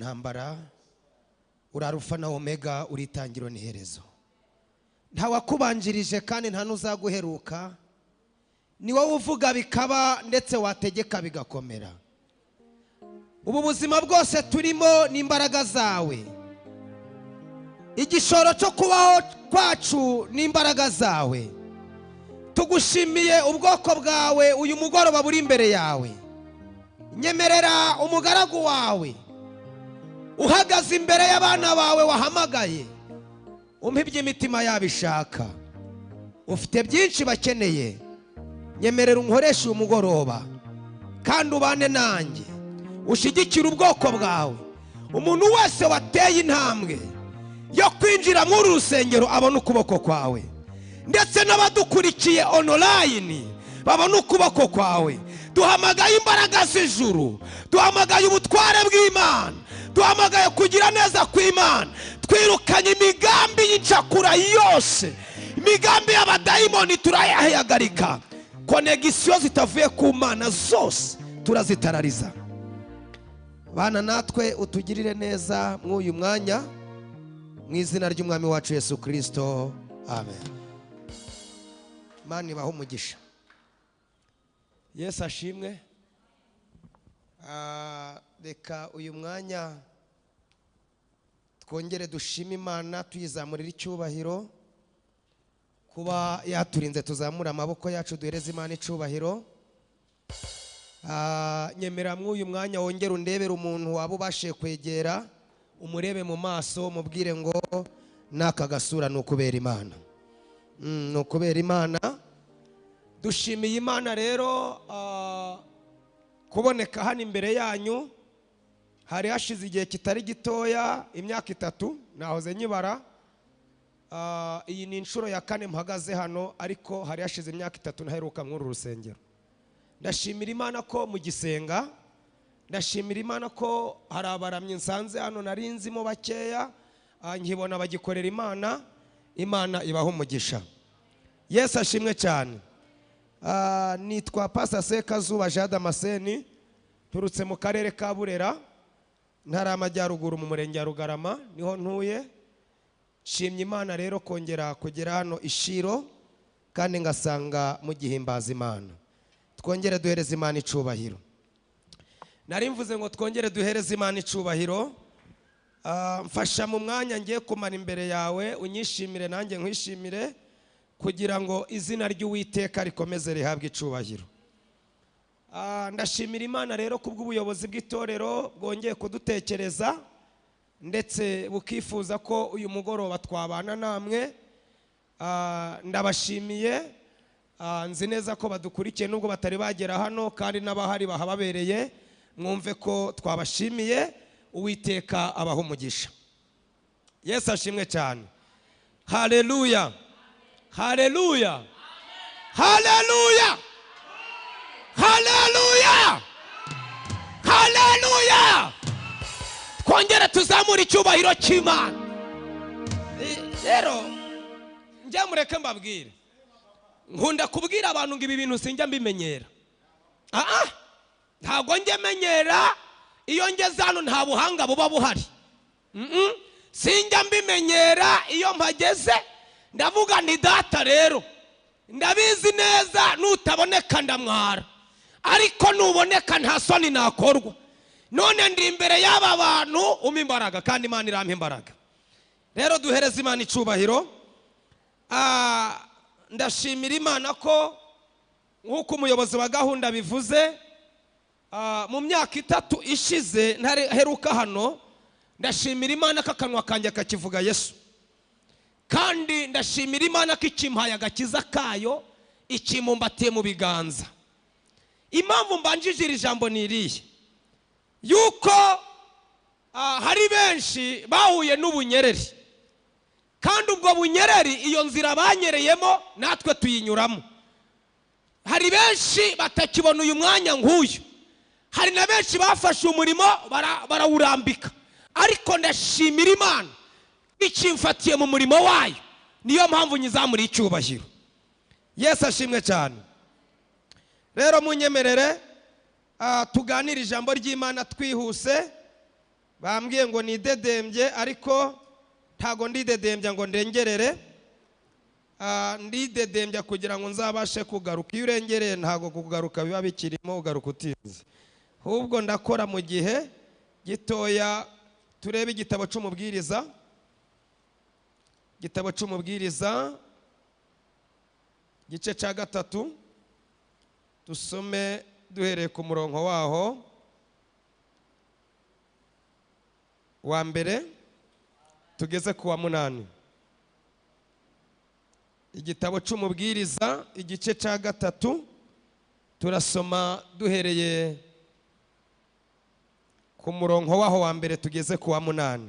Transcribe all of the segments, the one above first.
ntambara, uri Alpha na Omega, uri itangiriro n'iherezo. Nta wakubanjirije kandi nta n'uzaguheruka, ni wowe uvuga bikaba ndetse wategeka bigakomera. Ubu buzima bwose turimo ni imbaraga zawe, igishoro cyo kubaho kwacu ni imbaraga zawe. Tugushimiye ubwoko bwawe uyu mugoroba buri imbere yawe. Nyemerera umugaragu wawe uhagaze imbere y'abana bawe wahamagaye, umpe iby'imitima yabishaka. Ufite byinshi bakeneye, nyemerera unkoreshe uyu mugoroba kandi ubane nanjye, ushigikira ubwoko bwawe. Umuntu wese wateye intambwe yo kwinjira muri rusengero abona ukuboko kwawe, ndetse n'abadukurikiye online babona ukuboko kwawe. Duhamagaye imbaraga z'ijuru, duhamagaye ubutware bw'Imana, duhamagaye kugira neza kw'Imana. Twirukanye imigambi y'incakura yose, imigambi y'abadayimoni turayahagarika. Konegisiyo zitavuye ku Mana zose turazitarariza. Bana natwe utugirire neza mw'uyu mwanya, mu izina ry'umwami wacu Yesu Kristo, amen. Imana ibahe umugisha. Yesu ashimwe. Reka uyu mwanya twongere dushime Imana, tuyizamurira icyubahiro kuba yaturinze. Tuzamura amaboko yacu duhereze Imana icyubahiro. Nyemera mw'uyu mwanya wongere undebera umuntu waba ubashe kwegera, umurebe mu maso, mubwire ngo naka gasura nukubera Imana, nukubera Imana. Dushimiye Imana rero kuboneka hano imbere yanyu. Hari hashize igihe kitari gitoya, imyaka 3 nahoze nyibara. Iyi ni inshuro ya 4 mpagaze hano, ariko hari hashize imyaka 3 naheruka muri rusengero. Ndashimira Imana ko mu gisenga, ndashimira Imana ko hari abaramyi nsanze hano narinzimo bakeya, nkibona bagikorera Imana. Imana ibaho umugisha. Yesu ashimwe cyane. Nitwa Pastor Sekazuba Jean Damascene, turutse mu karere ka Burera, ntara y'Amajyaruguru mu murenge wa Rugarama, niho ntuye. Nshimye Imana rero kongera kugera hano Ishiro, kandi ngasanga mu gihimbaza Imana. Twongere duhereze Imana icubahiro. Nari mvuze ngo twongere duhereze Imana icubahiro. Mfasha mu mwanya ngiye kumara imbere yawe, unyishimire nanjye nkwishimire, kugira ngo izina ry'Uwiteka rikomeze rihabwe icubahiro. Ndashimira Imana rero kubw'ubuyobozi bw'itorero bwongeye kudutekereza, ndetse bukifuza ko uyu mugoroba twabana namwe. Ndabashimiye. Nzi neza ko badukurikiye nubwo batari bagera hano, kandi n'abahari bahababereye. Mwumve ko twabashimiye. Uwiteka abaho umugisha. Yesu ashimwe cyane. Haleluya, haleluya, haleluya, haleluya, haleluya. Twongere tuzamura icyubahiro cy'Imana. Rero njye mureke mbabwire, nkunda kubwira abantu ngo ibi bintu sinjya mbimenyera. Ntago njye menyera. Iyo ngeze hano nta buhanga buba buhari. Sinjya mbimenyera. Iyo mpageze ndavuga ni data rero, ndabizi neza nutaboneka ndamwara, ariko nuboneka nta soni nakorwa. None ndi imbere y'aba bantu umpa imbaraga, kandi Imana irampa imbaraga. Rero duhereze Imana icubahiro. Ndashimira Imana ko nk'uko umuyobozi wa gahunda bivuze, mu myaka 3 ishize ntaheruka hano. Ndashimira Imana ko akanwa kanjye kakivuga Yesu, kandi ndashimira Imana ko ikimpaye agakiza kayo, ikimumbatiye mu biganza. Impamvu mbanjije iri jambo ni irihe, yuko hari benshi bahuye n'ubunyereri, kandi ubwo bunyereri, iyo nzira banyereyemo natwe tuyinyuramo. Hari benshi batakibona uyu mwanya nk'uyu, hari na benshi bafashe umurimo barawurambika, ariko ndashimira Imana ikimfatiye mu murimo wayo. Niyo mpamvu nyizamura icyubahiro. Yesu ashimwe cyane. Rero munyemerere tuganira ijambo ry'Imana twihuse. bambwiye ngo nidedembye ariko ntago ndidedembya ngo ndengerere, ndidedembya kugira ngo nzabashe kugaruka. Iyo urengereye ntago kugaruka biba bikirimo, ugaruka utinze. Ahubwo ndakora mu gihe gitoya. Turebe igitabo cy'umubwiriza, igitabo cy'umubwiriza gice cya 3, dusome duhereye ku murongo waho wa mbere tugeze ku wa 8. Igitabo cy'umubwiriza igice cya 3 turasoma duhereye ku murongo waho wa mbere tugeze ku wa 8.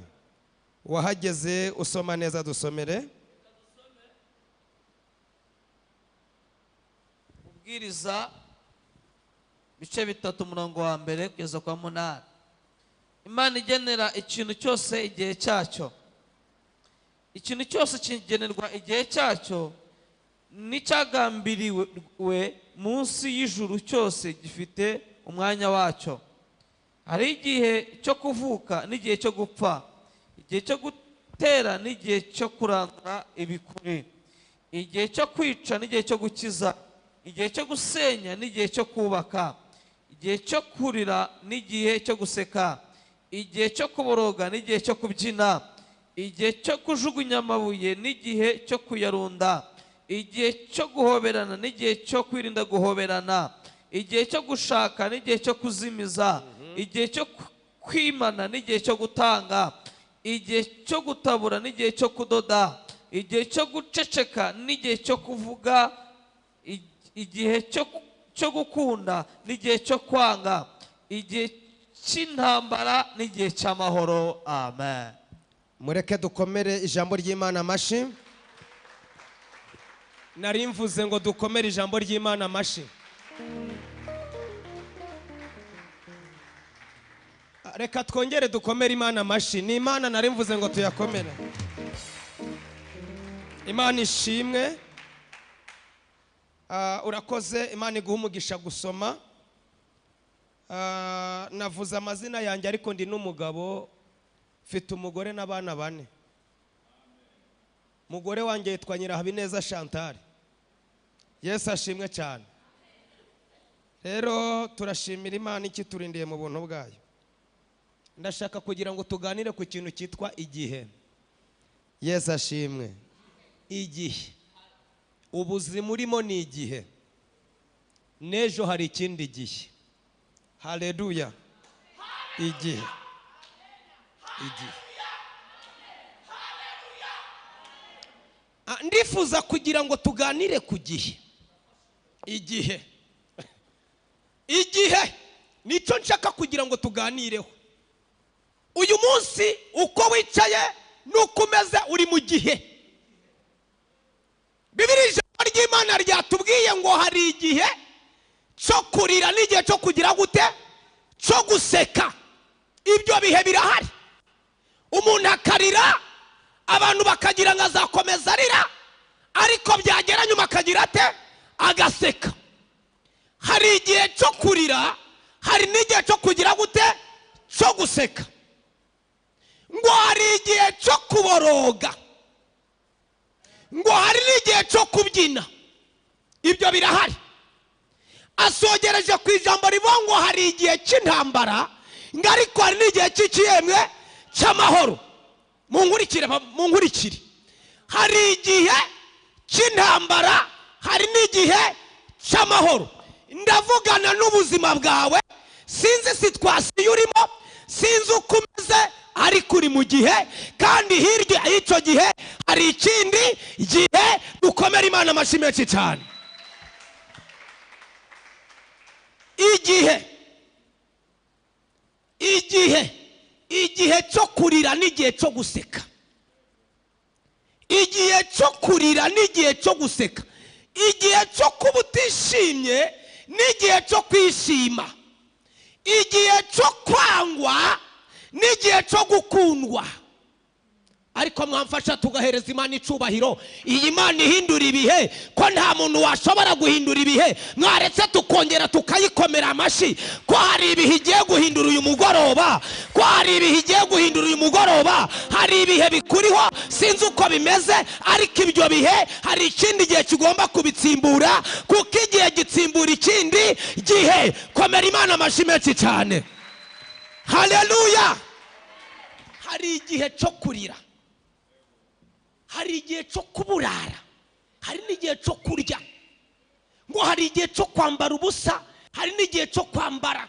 Wahageze usoma neza dusomere. Ubwiriza bice 3 umurongo wa mbere kugeza ku wa 8. Imana igenera ikintu cyose igihe cyacyo. Ikintu cyose kigenerwa igihe cyacyo, n'icyagambiriwe munsi y'ijuru cyose gifite umwanya wacyo. Hari igihe cyo kuvuka n'igihe cyo gupfa, igihe cyo gutera n'igihe cyo kurandura ibikuri, igihe cyo kwica n'igihe cyo gukiza, igihe cyo gusenya n'igihe cyo kubaka, igihe cyo kurira n'igihe cyo guseka, igihe cyo kuboroga n'igihe cyo kubyina, igihe cyo kujugunya amabuye n'igihe cyo kuyarunda, igihe cyo guhoberana n'igihe cyo kwirinda guhoberana, igihe cyo gushaka n'igihe cyo kuzimiza, igihe cyo kwimana n'igihe cyo gutanga, igihe cyo gutabura n'igihe cyo kudoda, igihe cyo guceceka n'igihe cyo kuvuga, igihe cyo gukunda n'igihe cyo kwanga, igihe cy'intambara n'igihe cy'amahoro. Amen. Mureke dukomere ijambo ry'Imana amashi. Nari mvuze ngo dukomere ijambo ry'Imana amashi. Reka twongere dukomere Imana amashi. Ni Imana nari mvuze ngo tuyakomere. Imana ishimwe. Urakoze. Imana iguha umugisha gusoma. Navuze amazina yanjye ariko ndi n'umugabo, mfite umugore n'abana 4. Mugore wanjye yitwa Nyirahabineza Chantal. Yesu ashimwe cyane. Rero turashimira Imana ikiturindiye mu buntu bwayo. Ndashaka kugira ngo tuganire ku kintu cyitwa igihe. Yesu ashimwe. Igihe, ubuzima urimo ni igihe. N'ejo hari ikindi gihe. Haleluya. Igihe. Ndifuza kugira ngo tuganire ku gihe. Igihe. Igihe nicyo nshaka kugira ngo tuganireho. Uyu munsi uko wicaye nuko umeze uri mu gihe. Bibiliya ijambo ry'Imana ryatubwiye ngo hari igihe cyo kurira n'igihe cyo kugira gute, cyo guseka. Ibyo bihe birahari. Umuntu akarira, abantu bakagira ngo azakomeza arira, ariko byagera nyuma akagira ate, agaseka. Hari igihe cyo kurira, hari n'igihe cyo kugira gute, cyo guseka. Ngo hari igihe cyo kuboroga, ngo hari n'igihe cyo kubyina. Ibyo birahari. Asogereje ku ijambo rivuga ngo hari igihe cy'intambara, ngo ariko hari n'igihe cy'ikiyemwe cy'amahoro. Munkurikire. Hari igihe cy'intambara, hari n'igihe cy'amahoro. Ndavugana n'ubuzima bwawe, sinzi situasiyo urimo, sinzi uko umeze, ariko uri mu gihe, kandi hirya y'icyo gihe hari ikindi gihe. Dukomere Imana amashyi menshi cyane. Igihe cyo kurira n'igihe cyo guseka. Igihe cyo kurira n'igihe cyo guseka. Igihe cyo kuba utishimye n'igihe cyo kwishima. Igihe cyo kwangwa n'igihe cyo gukundwa. ariko mwamfasha tugahereza Imana icubahiro. Iyi Imana ihindura ibihe, ko nta muntu washobora guhindura ibihe. Mwaretse tukongera tukayikomera amashi ko hari ibihe igiye guhindura uyu mugoroba, ko hari ibihe igiye guhindura uyu mugoroba. Hari ibihe bikuriho sinzi uko bimeze, ariko ibyo bihe hari ikindi gihe kigomba kubitsimbura, kuko igihe gitsimbura ikindi gihe. Komera Imana amashi menshi cyane. Haleluya. Hari igihe cyo kurira, hari igihe cyo kuburara, hari n'igihe cyo kurya. Ngo hari igihe cyo kwambara ubusa, hari n'igihe cyo kwambara.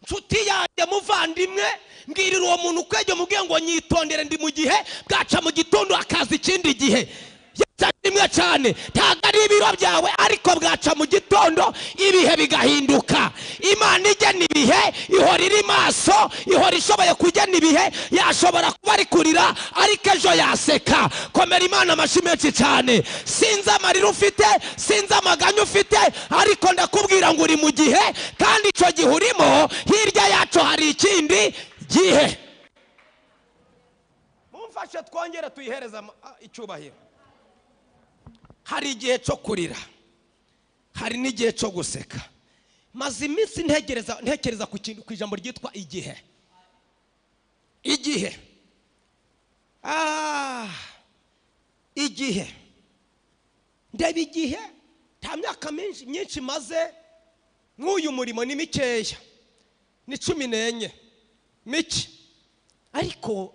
Nshuti yanjye muvandimwe, mbwirira uwo muntu kwege mubwiye ngo nyitondere, ndi mu gihe bwaca mu gitondo akaza ikindi gihe. Yatsimwe cyane, ntago ari ibiro byawe, ariko bwaca mu gitondo ibihe bigahinduka. Imana igena ibihe, ihora iri maso, ihora ishoboye kugena ibihe. Yashobora kuba ari kurira, ariko ejo yaseka. Komera Imana amashi menshi cyane. Sinzi amarira ufite, sinzi amaganya ufite, ariko ndakubwira ngo uri mu gihe, kandi icyo gihe urimo hirya yacu hari ikindi gihe. Mumfashe twongere tuyihereza icyubahiro. Hari igihe cyo kurira, hari n'igihe cyo guseka. Maze iminsi ntekereza ku ijambo ryitwa igihe. Igihe. Igihe. Ndeba igihe, nta myaka myinshi maze nk'uyu murimo ni mikeya, ni 14 mike. Ariko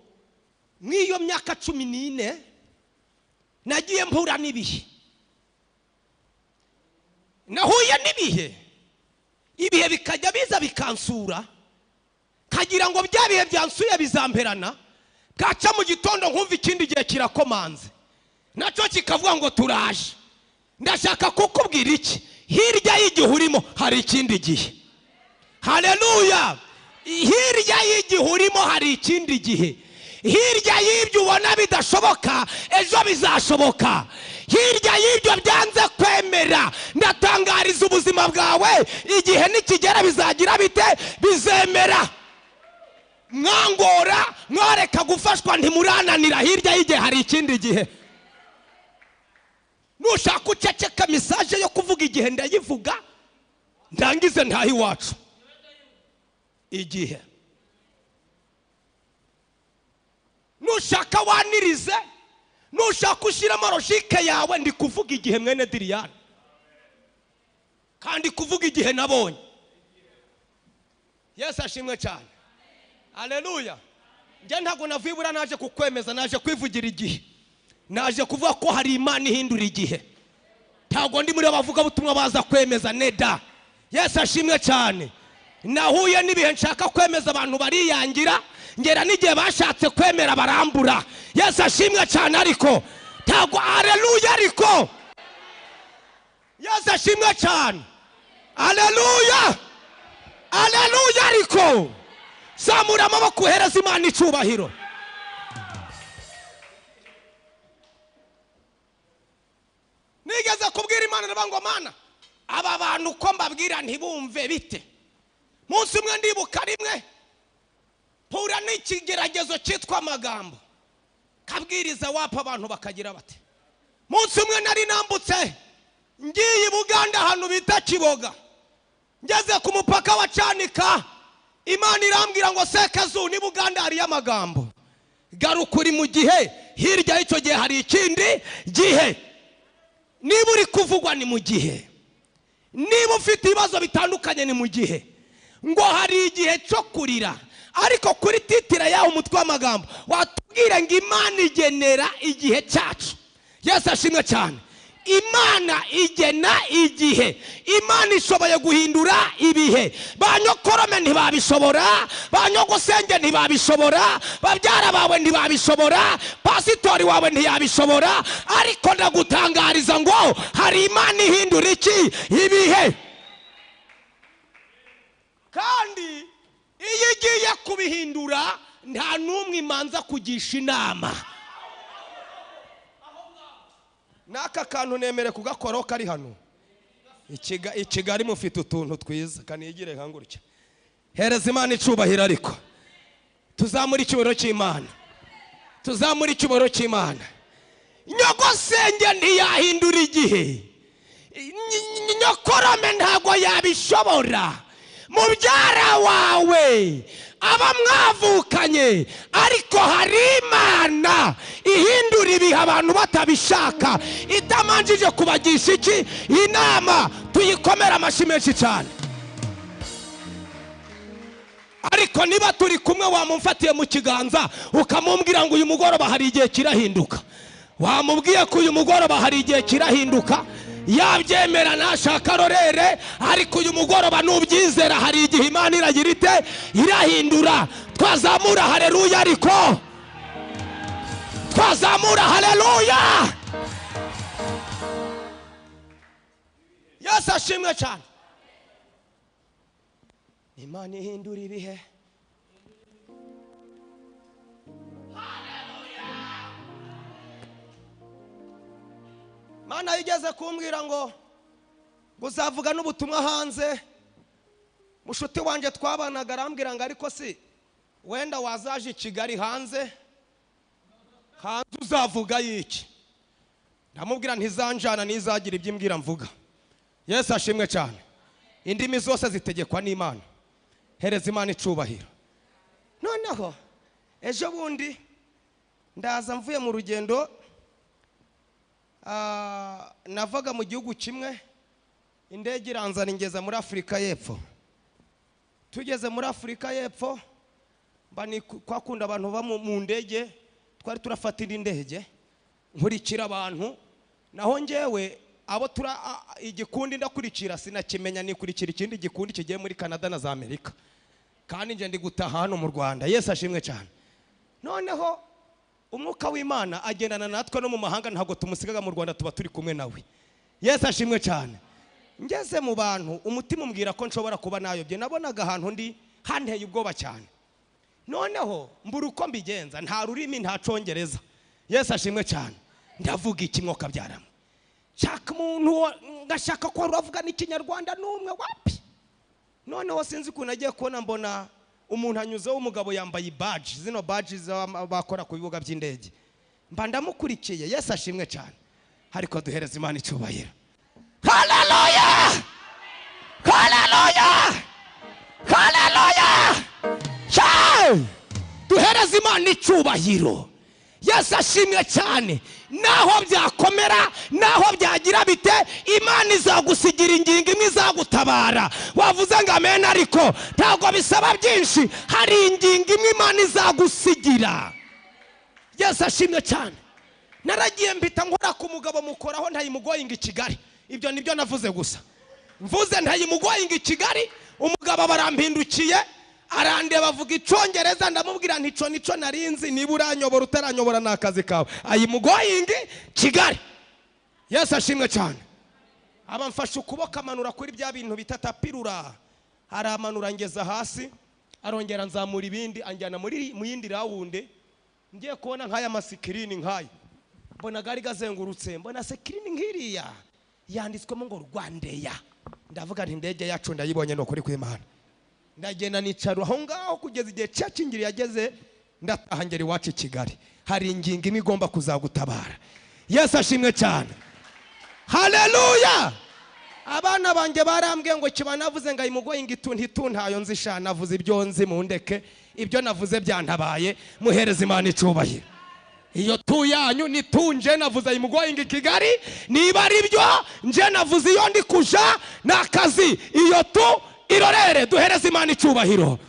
nk'iyo myaka 14 nagiye mpura n'ibihe. Nahuye n'ibihe, ibihe bikajya biza bikansura, kagira ngo bya bihe byansuye bizamperana. Kaca mu gitondo nkumva ikindi gihe kirakomanze, nacyo kikavuga ngo turaje. Ndashaka kukubwira iki? Hirya y'igihe urimo hari ikindi gihe. Haleluya. Hirya y'igihe urimo hari ikindi gihe. Hirya y'ibyo ubona bidashoboka, ejo bizashoboka. Hirya y'ibyo byanze kwemera, ndatangariza ubuzima bwawe, igihe nikigera bizagira bite? Bizemera. Mwangora, mwareka gufashwa ntimurananira. Hirya y'igihe hari ikindi gihe. Nushaka uceceka message yo kuvuga igihe ndayivuga, ndangize ntahi wacu. Igihe. Nushaka wanirize, nushaka ushiramo logique yawe, ndi kuvuga igihe mwene Diriyani, kandi kuvuga igihe nabonye. Yesu ashimwe cyane. Haleluya. Nje ntago navibura, naje kukwemeza, naje kwivugira igihe. Naje kuvuga ko hari Imana ihindura igihe. Ntago ndi muri abavuga butumwa baza kwemeza neda. Yesu ashimwe cyane. Nahuye n'ibihe nshaka kwemeza abantu bariyangira, ngera n'igihe bashatse kwemera barambura. Yesu ashimwe cyane. Ariko ntago, haleluya, ariko Yesu ashimwe cyane. Haleluya. Haleluya. Ariko zamura amaboko uhereza Imana icubahiro. Nigeze kubwira Imana ndabango Mana, aba bantu ko mbabwira ntibumve bite. Munsi umwe ndibuka rimwe pura n'ikigeragezo cyitwa amagambo, kabwiriza wapa abantu bakagira bate. Munsi umwe nari nambutse ngiye Buganda hano bita Kiboga, ngeze ku mupaka wa Cyanika, Imana irambwira ngo Sekazu ni Buganda hari amagambo. Garuka uri mu gihe, hirya y'icyo gihe hari ikindi gihe. Niba uri kuvugwa ni mu gihe, niba ufite ibibazo bitandukanye ni mu gihe. Ngo hari igihe cyo kurira, ariko kuri titira yaho umutwe w'amagambo watubwira ngo Imana igenera igihe cyacu. Yesu ashimwe cyane. Imana igena igihe. Imana ishoboye guhindura ibihe. Banyokorome ntibabishobora, banyogosenge ntibabishobora, babyara bawe ntibabishobora, pasitori wawe ntiyabishobora, ariko ndagutangariza ngo hari Imana ihindura iki? Ibihe. Kandi iyo igiye kubihindura nta numwe imanza kugisha inama. Naka kantu nemere kugakora kari hano Ikigali mufite utuntu twiza kanigire nkangurya. Hereza Imana icubahiro. Ariko tuzamura icyubahiro cy'Imana. tuzamura icyubahiro cy'Imana. Nyogosenge ntiyahindura igihe, nyokorome ntago yabishobora, mubyara wawe aba mwavukanye, ariko hari Imana ihindura ibihe abantu batabishaka, itamanjije kubagisha iki inama. Tuyikomera amashyi menshi cyane. Ariko niba turi kumwe wamumfatiye mu kiganza ukamumbwira ngo uyu mugoroba hari igihe kirahinduka, wamubwiye ko uyu mugoroba hari igihe kirahinduka, yabyemera nashaka arorere. Ariko uyu mugoroba nubyizera hari igihe Imana iragira ite irahindura. Twazamura haleluya, ariko twazamura haleluya. Yesu ashimwe cyane. Imana ihindura ibihe. Mana yigeze kumbwira ngo uzavuga n'ubutumwa hanze. Mushuti wanje twabanaga arambwira ngo ariko si wenda wazaje Kigali hanze uzavuga yiki? Ndamubwira ntizanjana nizagira ibyo imbwira mvuga. Yesu ashimwe cyane. Indimi zose zitegekwa n'Imana. Hereza Imana icubahiro. Noneho ejo bundi ndaza mvuye mu rugendo, navaga mu gihugu kimwe, indege iranzana ingeza muri Afurika y'Epfo. Tugeze muri Afurika y'Epfo mbani kwakunda abantu ba mu ndege, twari turafata indi ndege nkurikira abantu, naho ngewe abo igikundi ndakurikira sinakimenya, nikurikira ikindi gikundi kigiye muri Canada na za Amerika, kandi nje ndi gutaha hano mu Rwanda. Yesu ashimwe cyane. Noneho umwuka w'Imana agendana natwe no mu mahanga, ntago tumusigaga mu Rwanda, tuba turi kumwe nawe. Yesu ashimwe cyane. Ngeze mu bantu umutima umbwira ko nshobora kuba nayobye, nabonaga ahantu ndi hanteye ubwoba cyane. Noneho mbura uko mbigenza, nta rurimi nta Congereza. Yesu ashimwe cyane. Ndavuga iki mwoka byaramo? Shaka umuntu ngashaka ko uravuga n'Ikinyarwanda n'umwe wapi. Noneho sinzi ko nagiye kubona mbona umuntu anyuzeho, umugabo yambaye badge, zino badge bakora ku bibuga by'indege. Mba ndamukurikiye. Yesu ashimwe cyane. Ariko duhereza Imana icubahiro. Haleluya! Haleluya! Haleluya! Duhereza Imana icubahiro. Yesu ashimwe cyane. Naho byakomera, naho byagira bite, Imana izagusigira ingingo imwe izagutabara. Wavuze ngo amen, ariko ntago bisaba byinshi, hari ingingo imwe Imana izagusigira. Yesu ashimwe cyane. Naragiye mbita nkora ku mugabo mukoraho ntayimugoyinga i Kigali. Ibyo nibyo navuze gusa. Mvuze ntayimugoyinga i Kigali, umugabo barampindukiye arandeba avuga Icongereza, ndamubwira ntico nico narinzi, niba uranyobora utaranyobora nakazi kawe. Ayimugoyingi Kigali. Yesu ashimwe cyane. Abamfasha ukuboko amanura kuri bya bintu bitatapirura, aramanura ngeza hasi, arongera nzamura ibindi anjyana mu yindi rawunde. Ngiye kubona nkaya masikirini nkaya, mbona gari gazengurutse, mbona sikirini nkiriya yanditswemo ngo Rwandeya. Ndavuga nti indege yacu ndayibonye no kuri kw'Imana. Ndagenda nicara aho ngaho kugeza igihe cyakingiri yageze, ndataha ngeri wacu Kigali. Hari ingingo imwe igomba kuzagutabara. Yesu ashimwe cyane. Haleluya! Abana banjye barambwiye ngo kibanavuze ngo ayimugoyinga ituntayo nzisha, navuze ibyo nzi mundeke, ibyo navuze byantabaye. Muhereza Imana icubahiro. Iyo tu yanyu nitunje navuze ayimugoyinga i Kigali, niba ari byo nje navuze iyo ndi kuja nakazi. Iyo tu irorere. Duhereza Imana icubahiro.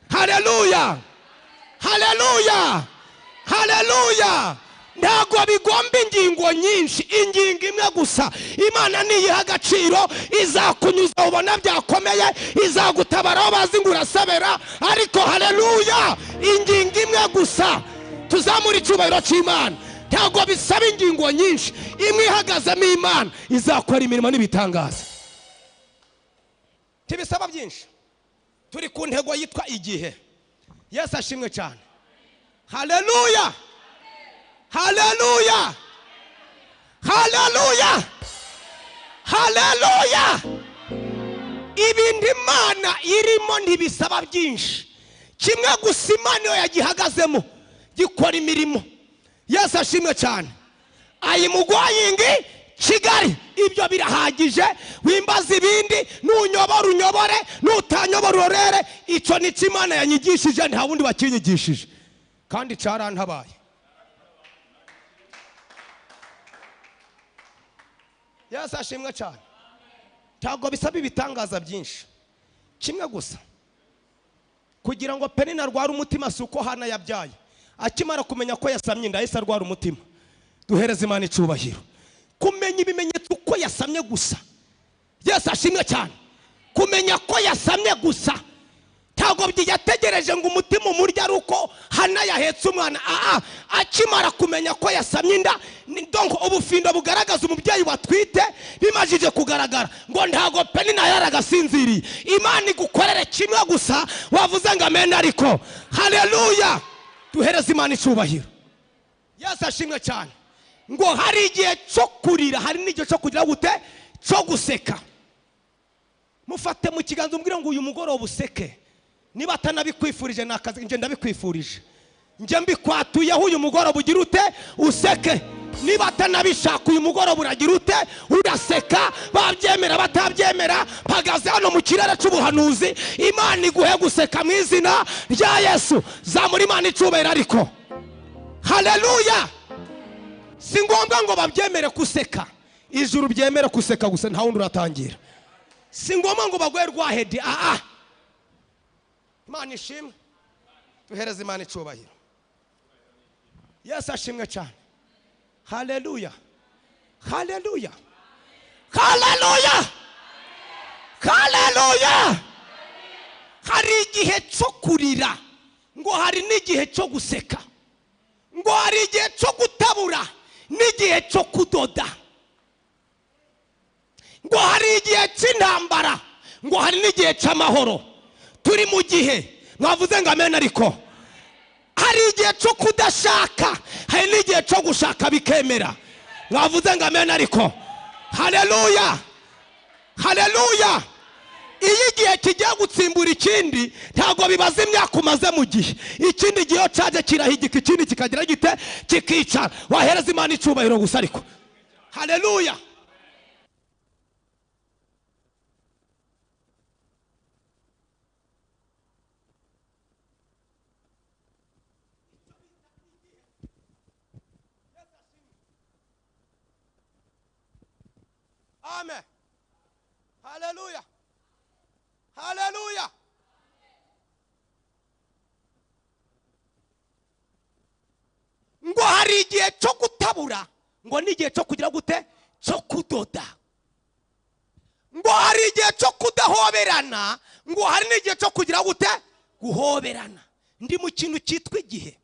Haleluya! Haleluya! Haleluya! Ntago bigomba ingingo nyinshi, ingingo imwe gusa. Imana niyiha agaciro izakunyuza ubona byakomeye, izagutabara bazi ngo urasabera. Ariko haleluya, ingingo imwe gusa. Tuzamura icubahiro cy'Imana. Ntago bisaba ingingo nyinshi, imwe ihagazemo Imana izakora imirimo n'ibitangaza. Tibisaba byinshi. Turi ku ntego yitwa igihe. Yesu ashimwe cyane. Haleluya! Haleluya! Haleluya! Haleluya! Ibindi Imana irimo ntibisaba byinshi. Kimwe gusa Imana yo yagihagazemo, gikora imirimo. Yesu ashimwe cyane. Ayimugoyingi Kigali, ibyo birahagije. Wimbaza ibindi, nunyobora unyobore, nutanyobora urorere. Icyo ni Imana yanyigishije, nta wundi wakinyigishije, kandi cyarantabaye. Yesu ashimwe cyane. Ntabwo bisaba ibitangaza byinshi, kimwe gusa, kugira ngo Penina arwara umutima. Si uko Hana yabyaye, akimara kumenya ko yasamye inda yahise arwara umutima. Duhereze Imana icyubahiro. Kumenya ibimenyetso uko yasamye gusa. Yesu ashimwe cyane. Kumenya ko yasamye gusa, ntabwo yategereje ngo umutima umurya ari uko Hana yahetse umwana. Akimara kumenya ko yasamye inda, donc ubufindo bugaragaza umubyeyi watwite bimajije kugaragara, ngo ntabwo Penina yaragasinziriye. Imana igukorere kimwe gusa, wavuze ngo amen. Ariko haleluya, duhereze Imana icyubahiro. Yesu ashimwe cyane. Ngo hari igihe cyo kurira, hari n'igihe cyo kugira gute, cyo guseka. Mufate mu kiganza umbwire ngo uyu mugoroba useke. Niba atanabikwifurije nakazi, nje ndabikwifurije. Nje mbikwatuyeho uyu mugoroba ugira ute, useke. Niba atanabishaka uyu mugoroba uragira ute, uraseka. Babyemera batabyemera, mpagaze hano mu kirere cy'ubuhanuzi. Imana iguhe guseka mu izina rya Yesu. Zamura Imana icubahiro. Ariko haleluya, si ngombwa ngo babyemere kuseka. Ijuru byemere kuseka gusa, nta wundi uratangira. Si ngombwa ngo bagwe rwahedi. Imana ishimwe. Duhereze Imana icubahiro. Yesu ashimwe cyane. Haleluya, haleluya, haleluya, haleluya. Hari igihe cyo kurira, ngo hari n'igihe cyo guseka. Ngo hari igihe cyo gutabura n'igihe cyo kudoda. Ngo hari igihe cy'intambara, ngo hari n'igihe cy'amahoro. Turi mu gihe, mwavuze ngo amen. Ariko hari igihe cyo kudashaka, hari n'igihe cyo gushaka bikemera. Mwavuze ngo amen. Ariko haleluya, haleluya. Iyo igihe kigiye gutsimbura ikindi, ntabwo bibaza imyaka umaze mu gihe. Ikindi gihe cyaje kirahigika, ikindi kikagira gite, kikicara. Wahereza Imana icubahiro gusa. Ariko haleluya. Amen. Haleluya, haleluya. Ngo hari igihe cyo gutabura, ngo n'igihe cyo kugira gute, cyo kudoda. Ngo hari igihe cyo kudahoberana, ngo hari n'igihe cyo kugira gute, guhoberana. Ndi mu kintu cyitwa igihe.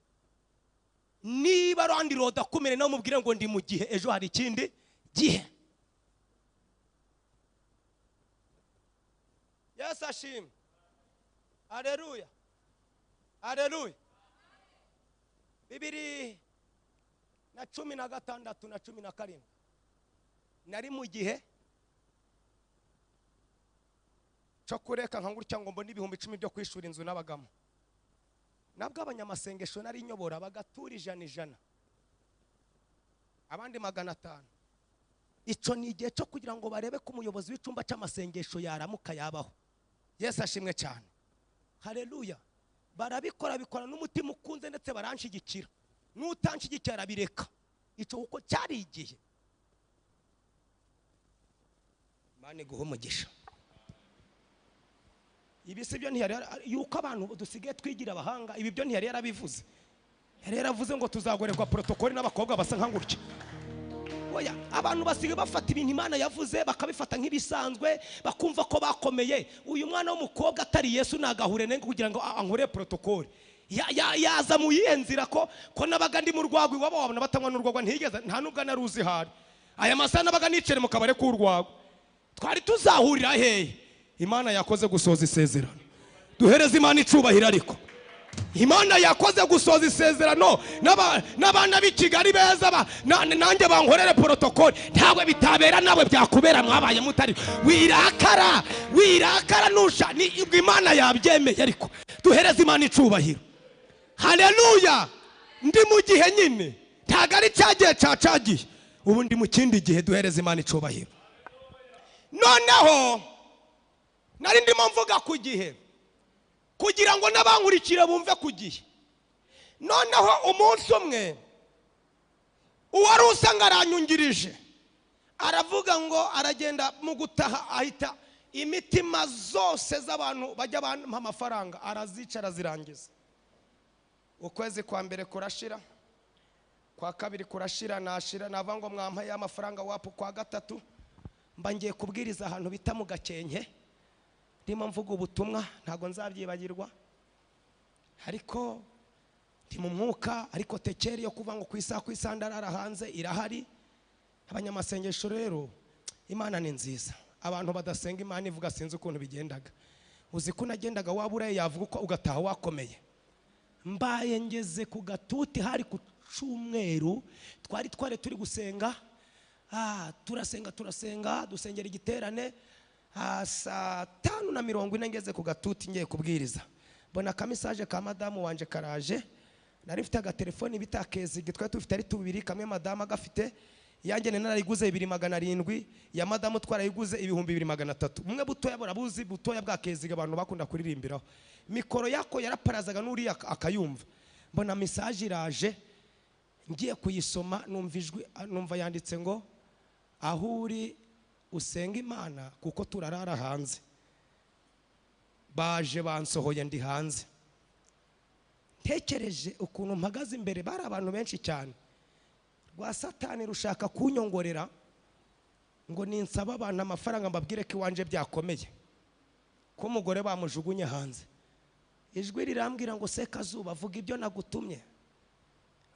Niba randi roda kumene nawe mubwire ngo ndi mu gihe, ejo hari ikindi gihe. Yesu ashimwe. Haleluya, haleluya. 2016 na 17 nari mu gihe cyo kureka nkangurutya ngo mbone 10,000 byo kwishura inzu n'abagamo. Nabwo abanyamasengesho nari nyobora bagatura 100, abandi 500. Icyo ni igihe cyo kugira ngo barebe ko umuyobozi w'icumba cy'amasengesho yaramuka yabaho. Yesu ashimwe cyane. Haleluya. Barabikora bikora n'umutima ukunze, ndetse baranshigikira. Nutanshigikira bireka. Icyo uko cyari igihe. Mane guho umugisha. Ibi sibyo ntiyari yuko abantu dusigaye twigira abahanga. Ibi byo ntiyari yarabivuze. Yari yaravuze ngo tuzagorerwa protokoli n'abakobwa basa nkangurutse. Oya, abantu basigaye bafata ibintu Imana yavuze bakabifata nk'ibisanzwe, bakumva ko bakomeye. Uyu mwana w'umukobwa atari Yesu nagahure nengo kugira ngo ankore protokoli. Yaza mu yenzira ko nabaga ndi mu rwagwi wabo wabona batanywa n'urwagwa ntigeze, nta nubwo naruzi hari. Aya masana nabaga nicere mu kabare k'urwagwa. Twari tuzahurira hehe? Imana yakoze gusoza isezerano. Duhereze Imana icubahiro. Ariko Imana yakoze gusoza isezerano n'abana b'i Kigali beza nanjye bankorere protokoli. Ntabwo bitabera nawe byakubera mwabaye mutari. Wirakara nusha ni Imana yabyemeye. Ariko duhereze Imana icubahiro. Haleluya. Ndi mu gihe nyine ntago ari cyagiye cacagiye, ubu ndi mu kindi gihe. Duhereze Imana icubahiro. Noneho nari ndimo mvuga ku gihe kugira ngo n'abankurikire bumve ku gihe. Noneho umunsi umwe uwari usanga aranyungirije aravuga ngo aragenda mu gutaha ahita imitima zose z'abantu bajya bampa amafaranga arazica arazirangiza. Ukwezi kwa mbere kurashira, kwa kabiri kurashira, nashira nava ngo mwampaye amafaranga wapu. Kwa gatatu mba ngiye kubwiriza ahantu bita mu Gakenke, ndimo mvuga ubutumwa, ntago nzabyibagirwa. Ariko ndi mu mwuka, ariko tekeri yo kuva ngo ku isandarara hanze irahari. Abanyamasengesho rero Imana ni nziza. Abantu badasenga Imana ivuga sinzi ukuntu bigendaga. Uzi ko nagendaga waburaye yavuga uko ugataha wakomeye. Mbaye ngeze ku gatuti hari ku cyumweru, twari turi gusenga. Turasenga dusengera igiterane. Saa 5:40 ngeze ku gatuti ngiye kubwiriza, mbona kamisaje ka madamu wanje karaje. Nari mfite agatelefoni bita Kezige, twari tufite ari tubiri, kamwe madamu agafite. Yanjye narayiguze 2700, ya madamu twarayiguze 2300. Umwe butoya burabuzi, butoya bwa Kezige abantu bakunda kuririmbiraho. Mikoro yako yaraparazaga n'uri akayumva. Mbona message iraje, ngiye kuyisoma numva yanditse ngo ahuri usenga Imana kuko turarara hanze. Baje bansohoye ndi hanze. Tekereje ukuntu mpagaze imbere, bari abantu benshi cyane. Rwa Satani rushaka kunyongorera ngo ninsaba abantu amafaranga mbabwire ko iwanje byakomeye, ko umugore bamujugunye hanze. Ijwi rirambwira ngo Sekazuba vuga ibyo nagutumye.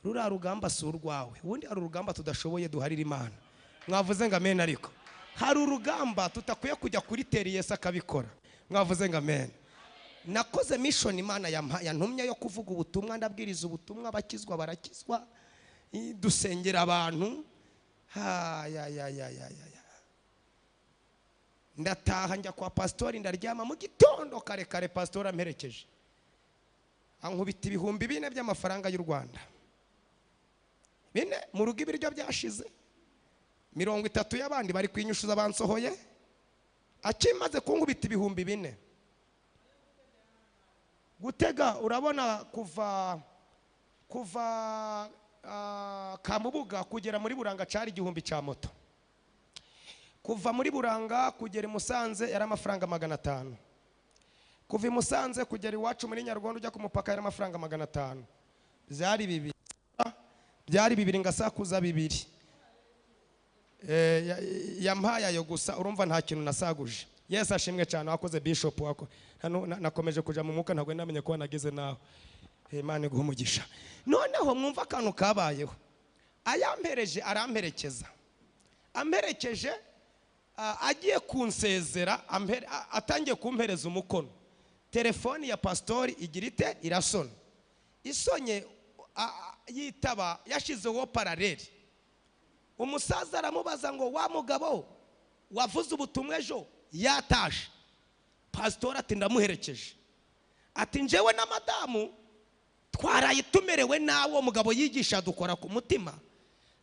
Rura rugamba si urwawe, ubundi ari urugamba tudashoboye duharira Imana. Mwavuze ngo amen. Ariko hari urugamba tutakwiye kujya kuri teri Yesu akabikora. Mwavuze ngo amen. Nakoze mission Imana yantumye yo kuvuga ubutumwa, ndabwiriza ubutumwa, bakizwa barakizwa, dusengera abantu. Ndataha njya kwa pastori, ndaryama mu gitondo kare kare. Pastori amperekeje ankubita 4,000 by'amafaranga y'u Rwanda. Bine mu rugo ibiryo byashize, 30 y'abandi bari kwinyushuza bansohoye. Akimaze kunkubita 4,000 gutega, urabona kuva Kamubuga kugera muri Buranga cari 1,000 cya moto. Kuva muri Buranga kugera Musanze yari amafaranga 500. Kuva Musanze kugera iwacu muri Nyarugenge ujya ku mupaka yari amafaranga 500. Byari 2 ngasakuza 2. Yampaya yo gusa, urumva nta kintu nasaguje. Yesu ashimwe cyane, wakoze bishop wako. Nakomeje kuja mu mwuka, ntabwo namenye ko nageze naho. Imana iguhe umugisha. Noneho mwumva akantu kabayeho. Ayampereje aramperekeza. Amperekeje agiye kunsezera, atangiye kumpereza umukono. Telefoni ya pastori igirite irasona. Isonye yitaba yashizeho paraleli. Umusaza aramubaza ngo wa mugabo wavuze ubutumwa ejo yatashe. Pastori ati ndamuherekeje. Ati njewe na madamu twaraye tumerewe nawo mugabo yigisha dukora ku mutima,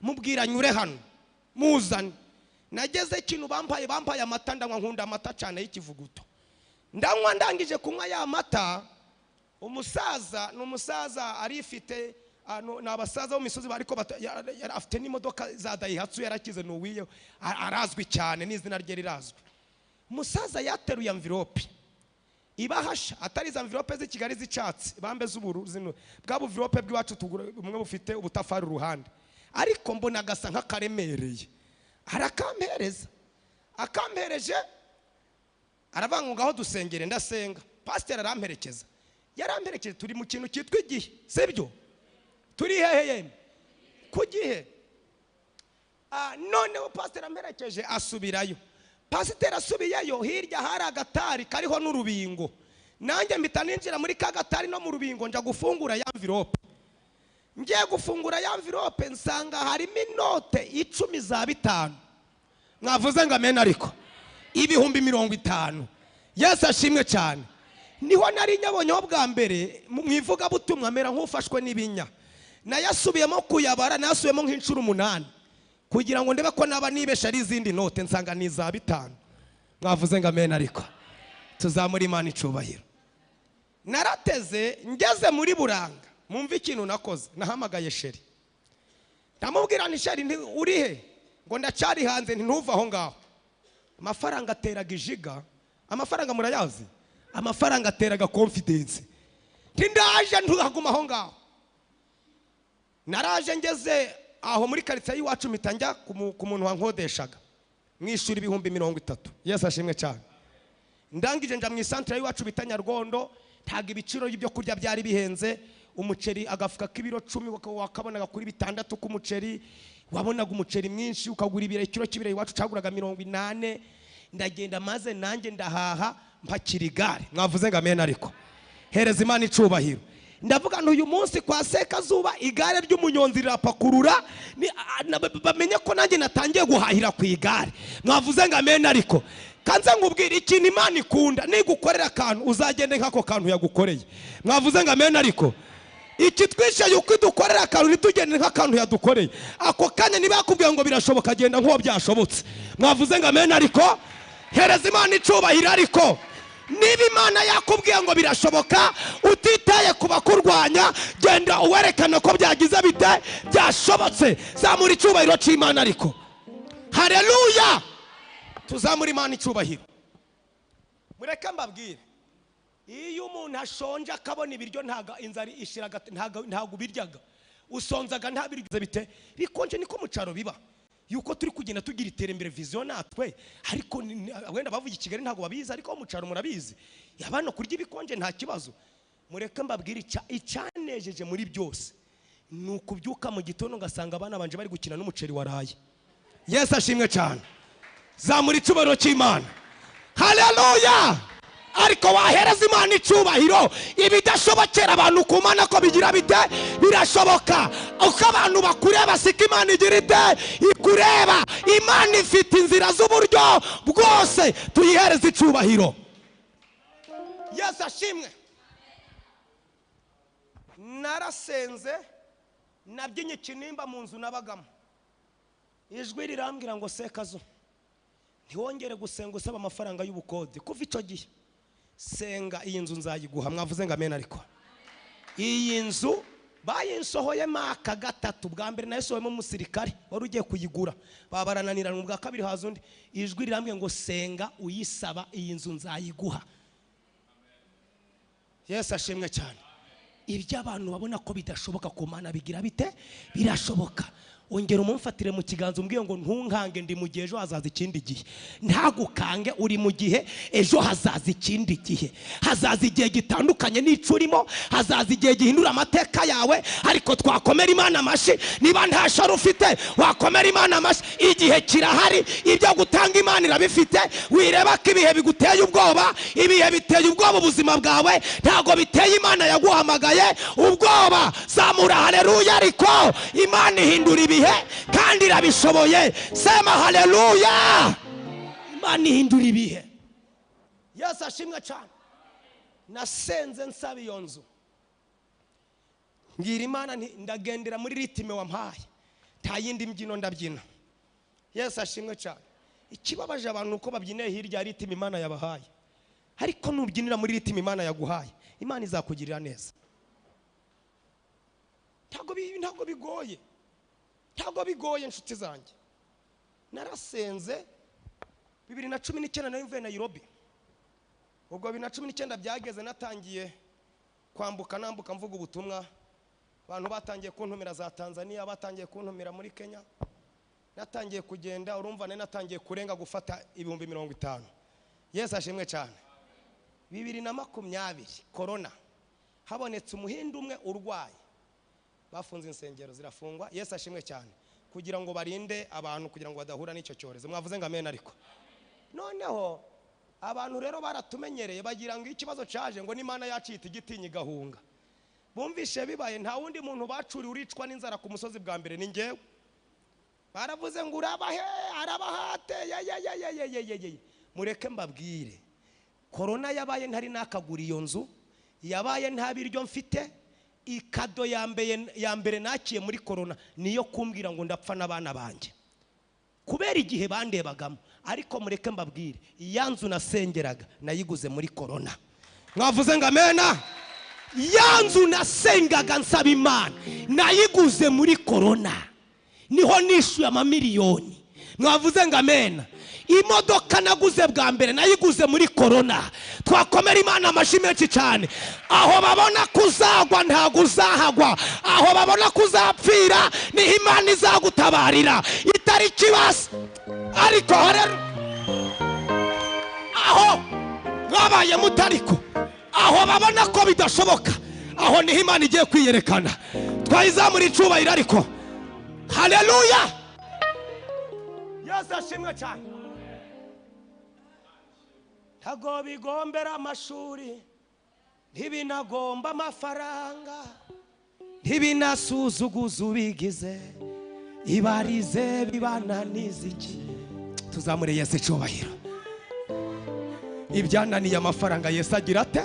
mubwira nyure hano muzane. Nageze kintu bampaye amata, ndanywa nkunda amata cyane y'ikivuguto. Ndanywa ndangije kunywa ya mata, umusaza arifite n'abasaza bo misozi bariko afite n'imodoka za Daihatsu yarakize n'uwiye arazwi cyane, n'izina rye rirazwi. Umusaza yateruye envelope ibahasha, atari za envelope z'i Kigali z'icyatsi bambe z'uburu zino, bwa envelope bw'iwacu tugura umwe bufite ubutafari uruhande, ariko mbona gasa nk'akaremereye. Arakampereza, akampereje aravanguga aho dusengere, ndasenga. Pastor aramperekeza, yaramperekeje. Turi mu kintu cyitwa igihe, sibyo? Turi hehe ku gihe. Noneho pastor amperekeje asubirayo. Pastor asubiyeyo, hirya hari agatari kariho n'urubingo. Nanjye mpita ninjira muri ka gatari no mu rubingo, nja gufungura ya envelope. Ngiye gufungura ya envelope nsanga harimo inote 10 za 5. Mwavuze ngo amen. Ariko 50. Yesu ashimwe cyane. Niho nari nyabonye bwa mbere mwivuga butumwa mera nk'ufashwe n'ibinya. nayasubiyemo kuyabara, nayasubiyemo nk'inshuro 8 kugira ngo ndebe ko naba nibesha ari izindi note nsanga ni za 5. Mwavuze ngo amen. Ariko tuzamura Imana icubahiro. Narateze ngeze muri Buranga, mumva ikintu nakoze, nahamagaye sheri ndamubwira nti sheri uri he? Ngo ndacari hanze, ntuva aho ngaho. Amafaranga ateraga ijiga, amafaranga murayazi, amafaranga ateraga confidence. Tindaje ntuguma aho ngaho. Naraje ngeze aho muri karitsiye y'iwacu mpita njya ku muntu wankodeshaga mwishura 30,000. Yesu ashimwe cyane. Ndangije nja mu isantere y'iwacu bita Nyarwondo, ntaga ibiciro y'ibyo kurya byari bihenze. Umuceri agafuka k'ibiro 10 wakabonaga kuri 6 k'umuceri, wabonaga umuceri mwinshi ukagura ibiro kilo kibire iwacu caguraga 80. Ndagenda maze nanjye ndahaha mpakira igare. Mwavuze ngo amen. Ariko hereza Imana icubahiro. Ndavuga nti uyu munsi kwa Sekazuba igare ry'umunyonzi rirapakurura, bamenye ko nanjye natangiye guhahira ku igare. Mwavuze ngo amen. Ariko kanze ngubwira ikintu Imana ikunda, nigukorera akantu uzagende nk'ako kantu yagukoreye. Mwavuze ngo amen. Ariko iki twishe yuko idukorera akantu nitugende nk'akantu yadukoreye, ako kanya niba yakubwiye ngo birashoboka agenda nk'uwo byashobotse. Mwavuze ngo amen. Ariko hereza Imana icubahiro. Ariko niba Imana yakubwiye ngo birashoboka, utitaye kuba kurwanya, genda uwerekana ko byagize bite byashobotse. Zamura icubahiro cy'Imana. Ariko haleluya, tuzamura Imana icubahiro. Mureke mbabwire, iyo umuntu ashonje akabona ibiryo ntaga inzara ishiraga, ntago ubiryaga, usonzaga ntabirigize bite bikonje. Niko mu caro biba, yuko turi kugenda tugira iterambere vision natwe. Ariko wenda bavuga Kigali ntago babizi, ariko mu caro murabizi yabana kurya ibikonje nta kibazo. Mureke mbabwire icyanejeje muri byose nuko byuka mu gitondo ngasanga abana banje bari gukina n'umuceri waraye. Yesu ashimwe cyane. Zamura icubahiro cy'Imana. Haleluya. Ariko wahereza Imana icubahiro. Ibidashobokera abantu kumana ko bigira bite birashoboka. Uko abantu bakureba siko Imana igira ite ikureba. Imana ifite inzira z'uburyo bwose, tuyihereza icubahiro. Yesu ashimwe. Narasenze nabyinye kinimba mu nzu nabagamo, ijwi rirambwira ngo Sekazo ntiwongere gusenga usaba amafaranga y'ubukode. Kuva icyo gihe senga iyi nzu nzayiguha. Mwavuze ngo amen. Ariko iyi nzu bayinsohoyemo aka gatatu. Bwa mbere nayisohoyemo umusirikare wari ugiye kuyigura, babarananirana. Ubwa kabiri haza undi, ijwi rirambwira ngo senga uyisaba iyi nzu nzayiguha. Yesu ashimwe cyane. Ibyo abantu babona ko bidashoboka ku Mana bigira bite birashoboka. Ongera umumfatire mu kiganza umbwiye ngo ntunkange, ndi mu gihe ejo hazaza ikindi gihe. Ntagukange, uri mu gihe ejo hazaza ikindi gihe. Hazaza igihe gitandukanye n'icurimo, hazaza igihe gihindura amateka yawe. Ariko twakomera Imana amashi. Niba nta shari ufite wakomera Imana amashi. Igihe kirahari, ibyo gutanga Imana irabifite. Wireba ko ibihe biguteye ubwoba, ibihe biteye ubwoba ubuzima bwawe, ntago biteye Imana yaguhamagaye ubwoba. Zamura haleluya. Ariko Imana ihindura ibihe kandi irabishoboye. Sema haleluya. Imana ihindura ibihe. Yesu ashimwe cyane. Nasenze nsaba iyo nzu, ngira Imana ndagendera muri ritime wampaye, nta yindi mbyino ndabyina. Yesu ashimwe cyane. Ikibabaje abantu uko babyineye hirya ritime Imana yabahaye, ariko nubyinira muri ritime Imana yaguhaye, Imana izakugirira neza. Ntago bigoye, ntago bigoye inshuti zanjye. Narasenze 2019 nari mvuye Nairobi. Ubwo 2019 byageze natangiye kwambuka nambuka mvuga ubutumwa. Abantu batangiye kuntumira za Tanzania, batangiye kuntumira muri Kenya. Natangiye kugenda, urumva natangiye kurenga gufata 50,000. Yesu ashimwe cyane. 2020 corona habonetse umuhindu umwe urwaye, bafunze insengero zirafungwa. Yesu ashimwe cyane, kugira ngo barinde abantu kugira ngo badahura n'icyo cyorezo. Mwavuze ngo amen. Ariko noneho abantu rero baratumenyereye, bagira ngo ikibazo cyaje ngo n'Imana yacita igitinya igahunga. Bumvishe bibaye nta wundi muntu bacuri uricwa n'inzara ku musozi bwa mbere ni ngewe. Baravuze ngo urabahe arabahate ye. Mureke mbabwire, corona yabaye ntari nakagura iyo nzu, yabaye nta biryo mfite, ikado ya mbere nakiye muri corona niyo kumbwira ngo ndapfa n'abana banjye kubera igihe bandebagamo. Ariko mureke mbabwire, iyanzu nasengeraga nayiguze muri corona. Mwavuze ngo amena. Yanzu nasengaga nsaba Imana nayiguze muri corona, niho nishuye amamiliyoni. Mwavuze ngo amena. Imodoka naguze bwa mbere nayiguze muri corona. Twakomera Imana amashyi menshi cyane. Aho babona kuzagwa ntago uzahagwa, aho babona kuzapfira niho Imana izagutabarira. Itari kibasa ariko aho mwabaye mutariko, aho babona ko bidashoboka, aho niho Imana igiye kwiyerekana. Twayizamura icubahiro ariko. Haleluya. Yesu ashimwe cyane. Ntago bigombera amashuri, ntibinagomba amafaranga, ntibinasuzuguza ubigize, ibarize bibananiza iki. Tuzamure Yesu icubahiro. Ibyananiye amafaranga Yesu agira ate?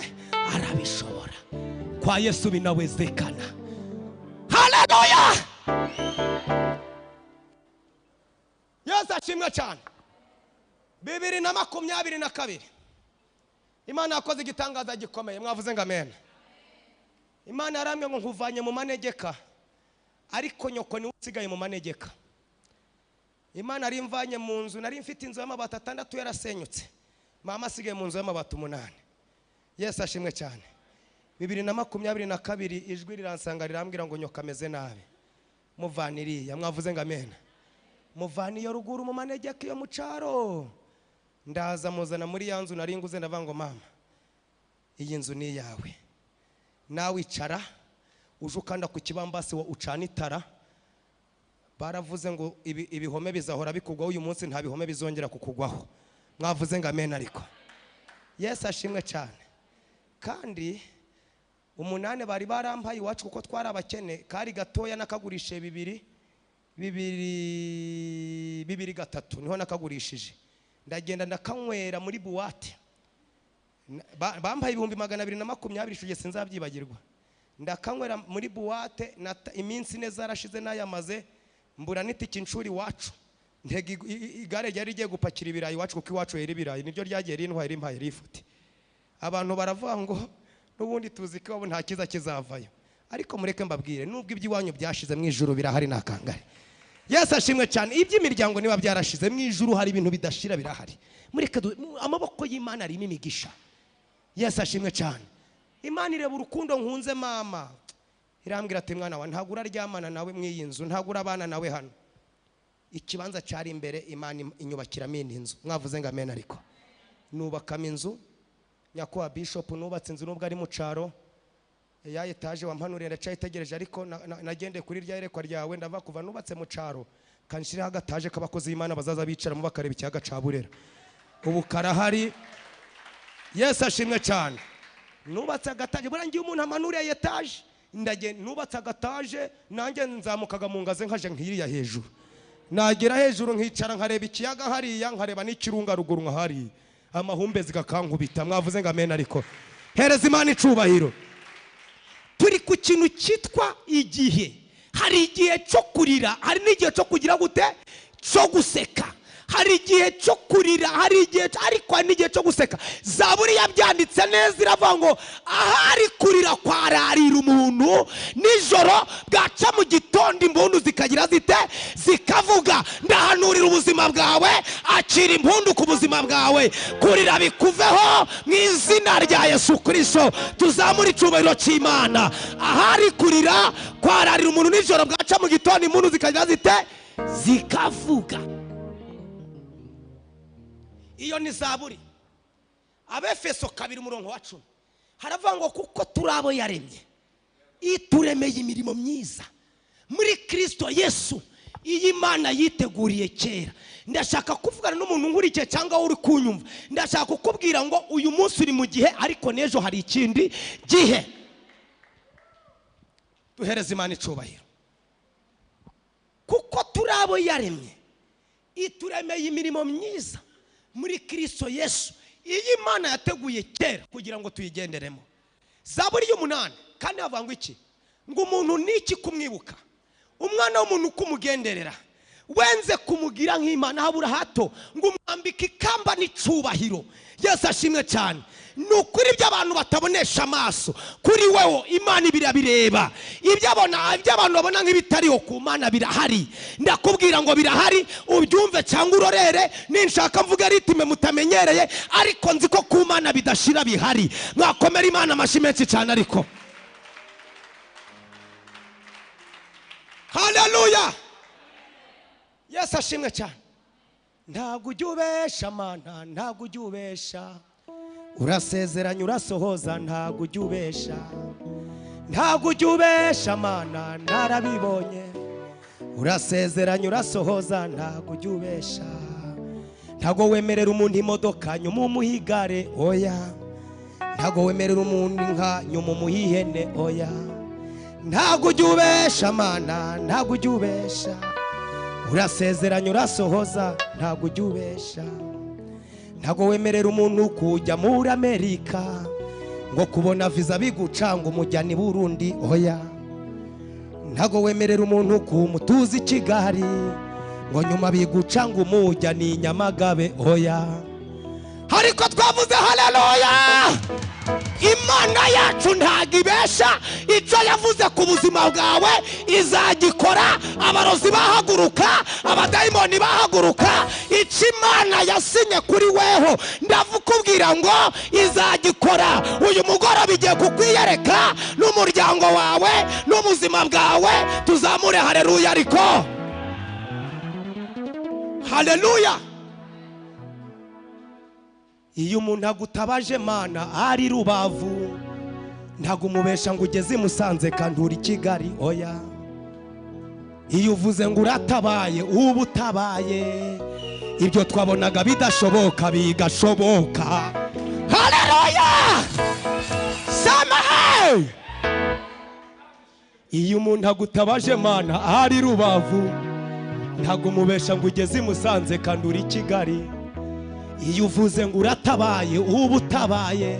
Arabishobora. Kwa Yesu binawezekana. Haleluya. Yesu ashimwe cyane. 2022 Imana yakoze igitangaza gikomeye. Mwavuze ngo amen. Imana yaramye ngo nkuvanye mu manegeka, ariko nyoko ni usigaye mu manegeka. Imana ari mvanye mu nzu, nari mfite inzu y'amabati 6 yarasenyutse, mama asigaye mu nzu y'amabati 8. Yesu ashimwe cyane. 2022 ijwi riransanga rirambwira ngo nyoka ameze nabi, muvaniriya. Mwavuze ngo amen. Muvani yo ruguru mu manegeka yo mu caro, ndaza muzana muri yanzu nari nguze, ndavuga ngo mama, iyi nzu ni yawe, nawe icara uje ukanda ku kibambasi wo ucana itara. Baravuze ngo ibihome bizahora bikugwaho, uyu munsi nta bihome bizongera kukugwaho. Mwavuze ngo amen ariko. Yesu ashimwe cyane. Kandi 8 bari barampaye iwacu kuko twari abakene, kari gatoya nakagurishe 2 3 niho nakagurishije. Ndagenda ndakanywera muri buwate, bampaye 220 shuje sinzabyibagirwa. Ndakanywera muri buwate, iminsi neza yarashize nayamaze, mbura n'itiki inshuri wacu. Ntege igare ryari rigiye gupakira ibirayi wacu kuko iwacu yari ibirayi nibyo ryagiye rintwaye rimpaye rifuti. Abantu baravuga ngo n'ubundi tuzi ko nta kiza kizavayo, ariko mureke mbabwire, nubwo iby'iwanyu byashize mu ijuru birahari nakangare. Yesu ashimwe cyane. Iby'imiryango niba byarashize mu ijuru hari ibintu bidashira birahari. Mureke amaboko y'Imana arimo imigisha. Yesu ashimwe cyane. Imana ireba urukundo nkunze mama, irambwira ati mwana wa ntago uraryamana nawe mu iyi nzu, ntago urabana nawe hano. Ikibanza cyari imbere Imana inyubakiramo inzu. Mwavuze ngo amen ariko. Nubakamo inzu, nyakwa bishop nubatse inzu nubwo ari mu caro ya etaje wampanurira cyayitegereje, ariko nagende kuri rya yerekwa ryawe ndava kuva nubatse mu caro kanshira agataje kabakozi y'Imana bazaza bicara mu bakareba icyaga caburera. Ubu karahari. Yesu ashimwe cyane. Nubatse agataje, burangiye umuntu amanurira etaje, ndagenda nubatse agataje, nanjye nzamukaga mu ngaze nkaje nkiriya hejuru. Nagera hejuru nkicara nkareba ikiyaga hariya, nkareba n'ikirunga ruguru nkahari, amahumbezi gakankubita. Mwavuze ngo amen ariko. Hereza Imana icubahiro. Turi ku kintu cyitwa igihe. Hari igihe cyo kurira, hari n'igihe cyo kugira gute, cyo guseka. Hari igihe cyo kurira, hari igihe ariko hari n'igihe cyo guseka. Zaburi yabyanditse neza iravuga ngo ahari kurira kwararira umuntu, nijoro bwaca mu gitondo impundu zikagira zite zikavuga. Ndahanurira ubuzima bwawe, akira impundu ku buzima bwawe, kurira bikuveho mu izina rya Yesu Kristo. Tuzamura icubahiro cy'Imana. Ahari kurira kwararira umuntu, nijoro bwaca mu gitondo impundu zikagira zite zikavuga. Iyo ni Zaburi. Abefeso 2:10 haravuga ngo kuko turabo yaremye, ituremeye imirimo myiza muri Kristo Yesu, iyi Imana yiteguriye kera. Ndashaka kuvugana n'umuntu nkurikiye cyangwa uri kunyumva, ndashaka kukubwira ngo uyu munsi uri mu gihe, ariko nejo hari ikindi gihe. Duhereze Imana icubahiro. Kuko turabo yaremye, ituremeye imirimo myiza muri Kristo Yesu, iyi Imana yateguye kera kugira ngo tuyigenderemo. Zaburi 8 kandi havuga ngo iki? ngo umuntu niki kumwibuka, umwana w'umuntu kumugenderera, wenze kumugira nk'Imana habura hato ngo umwambike ikamba n'icubahiro. Yesu ashimwe cyane. Nukuri by'abantu batabonesha amaso, kuri wewe Imana ibirabireba. Ibyo abantu babona nk'ibitariho ku Mana birahari. Ndakubwira ngo birahari, ubyumve cyangwa urorere. Ninshaka mvuga ritime mutamenyereye, ariko nzi ko ku Mana bidashira bihari. Mwakomera Imana amashyi menshi cyane ariko. Haleluya. Yesu ashimwe cyane. Ntabwo ujya ubesha Mana, ntabwo ujya ubesha. Urasezeranya urasohoza, ntabwo ujya ubesha. Ntabwo ujya ubesha Mana, narabibonye. Urasezeranya urasohoza, ntabwo ujya ubesha. Ntabwo wemerera umuntu imodoka nyuma umuhigare, oya. Ntabwo wemerera umuntu inka nyuma umuhihene, oya. Ntabwo ujya ubesha Mana, ntabwo ujya ubesha. Urasezeranya urasohoza, ntabwo ujya ubesha. Ntabwo wemerera umuntu kujya muri Amerika ngo kubona visa bigucanga umujyani Burundi, oya. Ntabwo wemerera umuntu kumutuza i Kigali ngo nyuma bigucanga umujyani Nyamagabe, oya. Ariko twavuze haleluya, Imana yacu ntabwo ibesha. Icyo yavuze ku buzima bwawe izagikora. Abarozi bahaguruka, abadayimoni bahaguruka, icyo Imana yasinye kuri weho ndavukubwira ngo izagikora. Uyu mugoroba igiye kukwiyereka n'umuryango wawe n'ubuzima bwawe. Tuzamure haleluya ariko. Haleluya. Iyo umuntu agutabaje Mana ari Rubavu, ntago umubesha ngo ugeze Musanze kandi uri Kigali, oya. Iyo uvuze ngo uratabaye ubu utabaye, ibyo twabonaga bidashoboka bigashoboka. Haleluya. Samahe. Iyo umuntu agutabaje Mana ari Rubavu, ntago umubesha ngo ugeze Musanze kandi uri Kigali. Iyo uvuze ngo uratabaye ubu utabaye,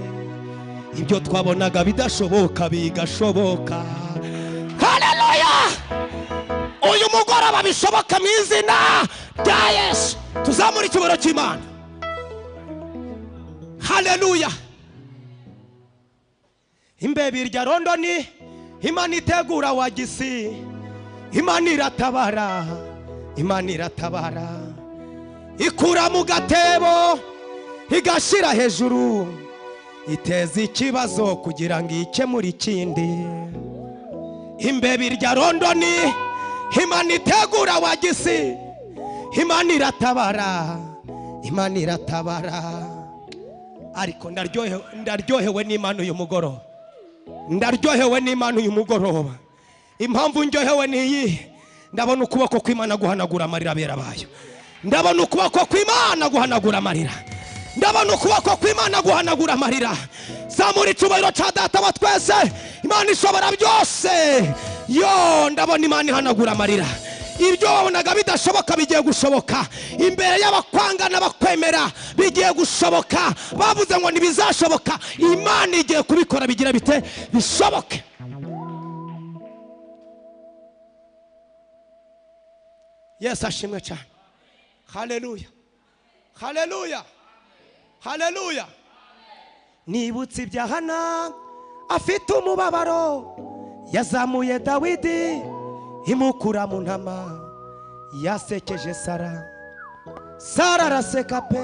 ibyo twabonaga bidashoboka bigashoboka. Haleluya. Uyu mugoroba bishoboka mu izina rya Yesu. Tuzamura icyubahiro cy'Imana. Haleluya. Imbebe irya Londoni, Imana itegura wagisi. Imana iratabara, Imana iratabara. Ikura mu gatebo igashira hejuru, iteza ikibazo kugira ngo ikemure ikindi. Imbebe irya Londoni, Imana itegura wagisi. Imana iratabara, Imana iratabara. Ariko ndaryohewe n'Imana uyu mugoroba. Ndaryohewe n'Imana uyu mugoroba. Impamvu ndyohewe ni iyi: ndabona ukuboko kw'Imana guhanagura amarira abera bayo. Ndabona ukuboko kw'Imana guhanagura amarira. Ndabona ukuboko kw'Imana guhanagura amarira. Zamura icyubahiro cya Data wa twese, Imana ishobora byose. Yo, ndabona Imana ihanagura amarira. Ibyo wabonaga bidashoboka bigiye gushoboka. Imbere y'abakwanga n'abakwemera bigiye gushoboka. Bavuze ngo ntibizashoboka, Imana igiye kubikora bigira bite bishoboke. Yesu ashimwe cyane. Haleluya. Haleluya. Haleluya. Nibutse ibya Hana afite umubabaro, yazamuye Dawidi imukura mu ntama, yasekeje Sara. Sara araseka pe,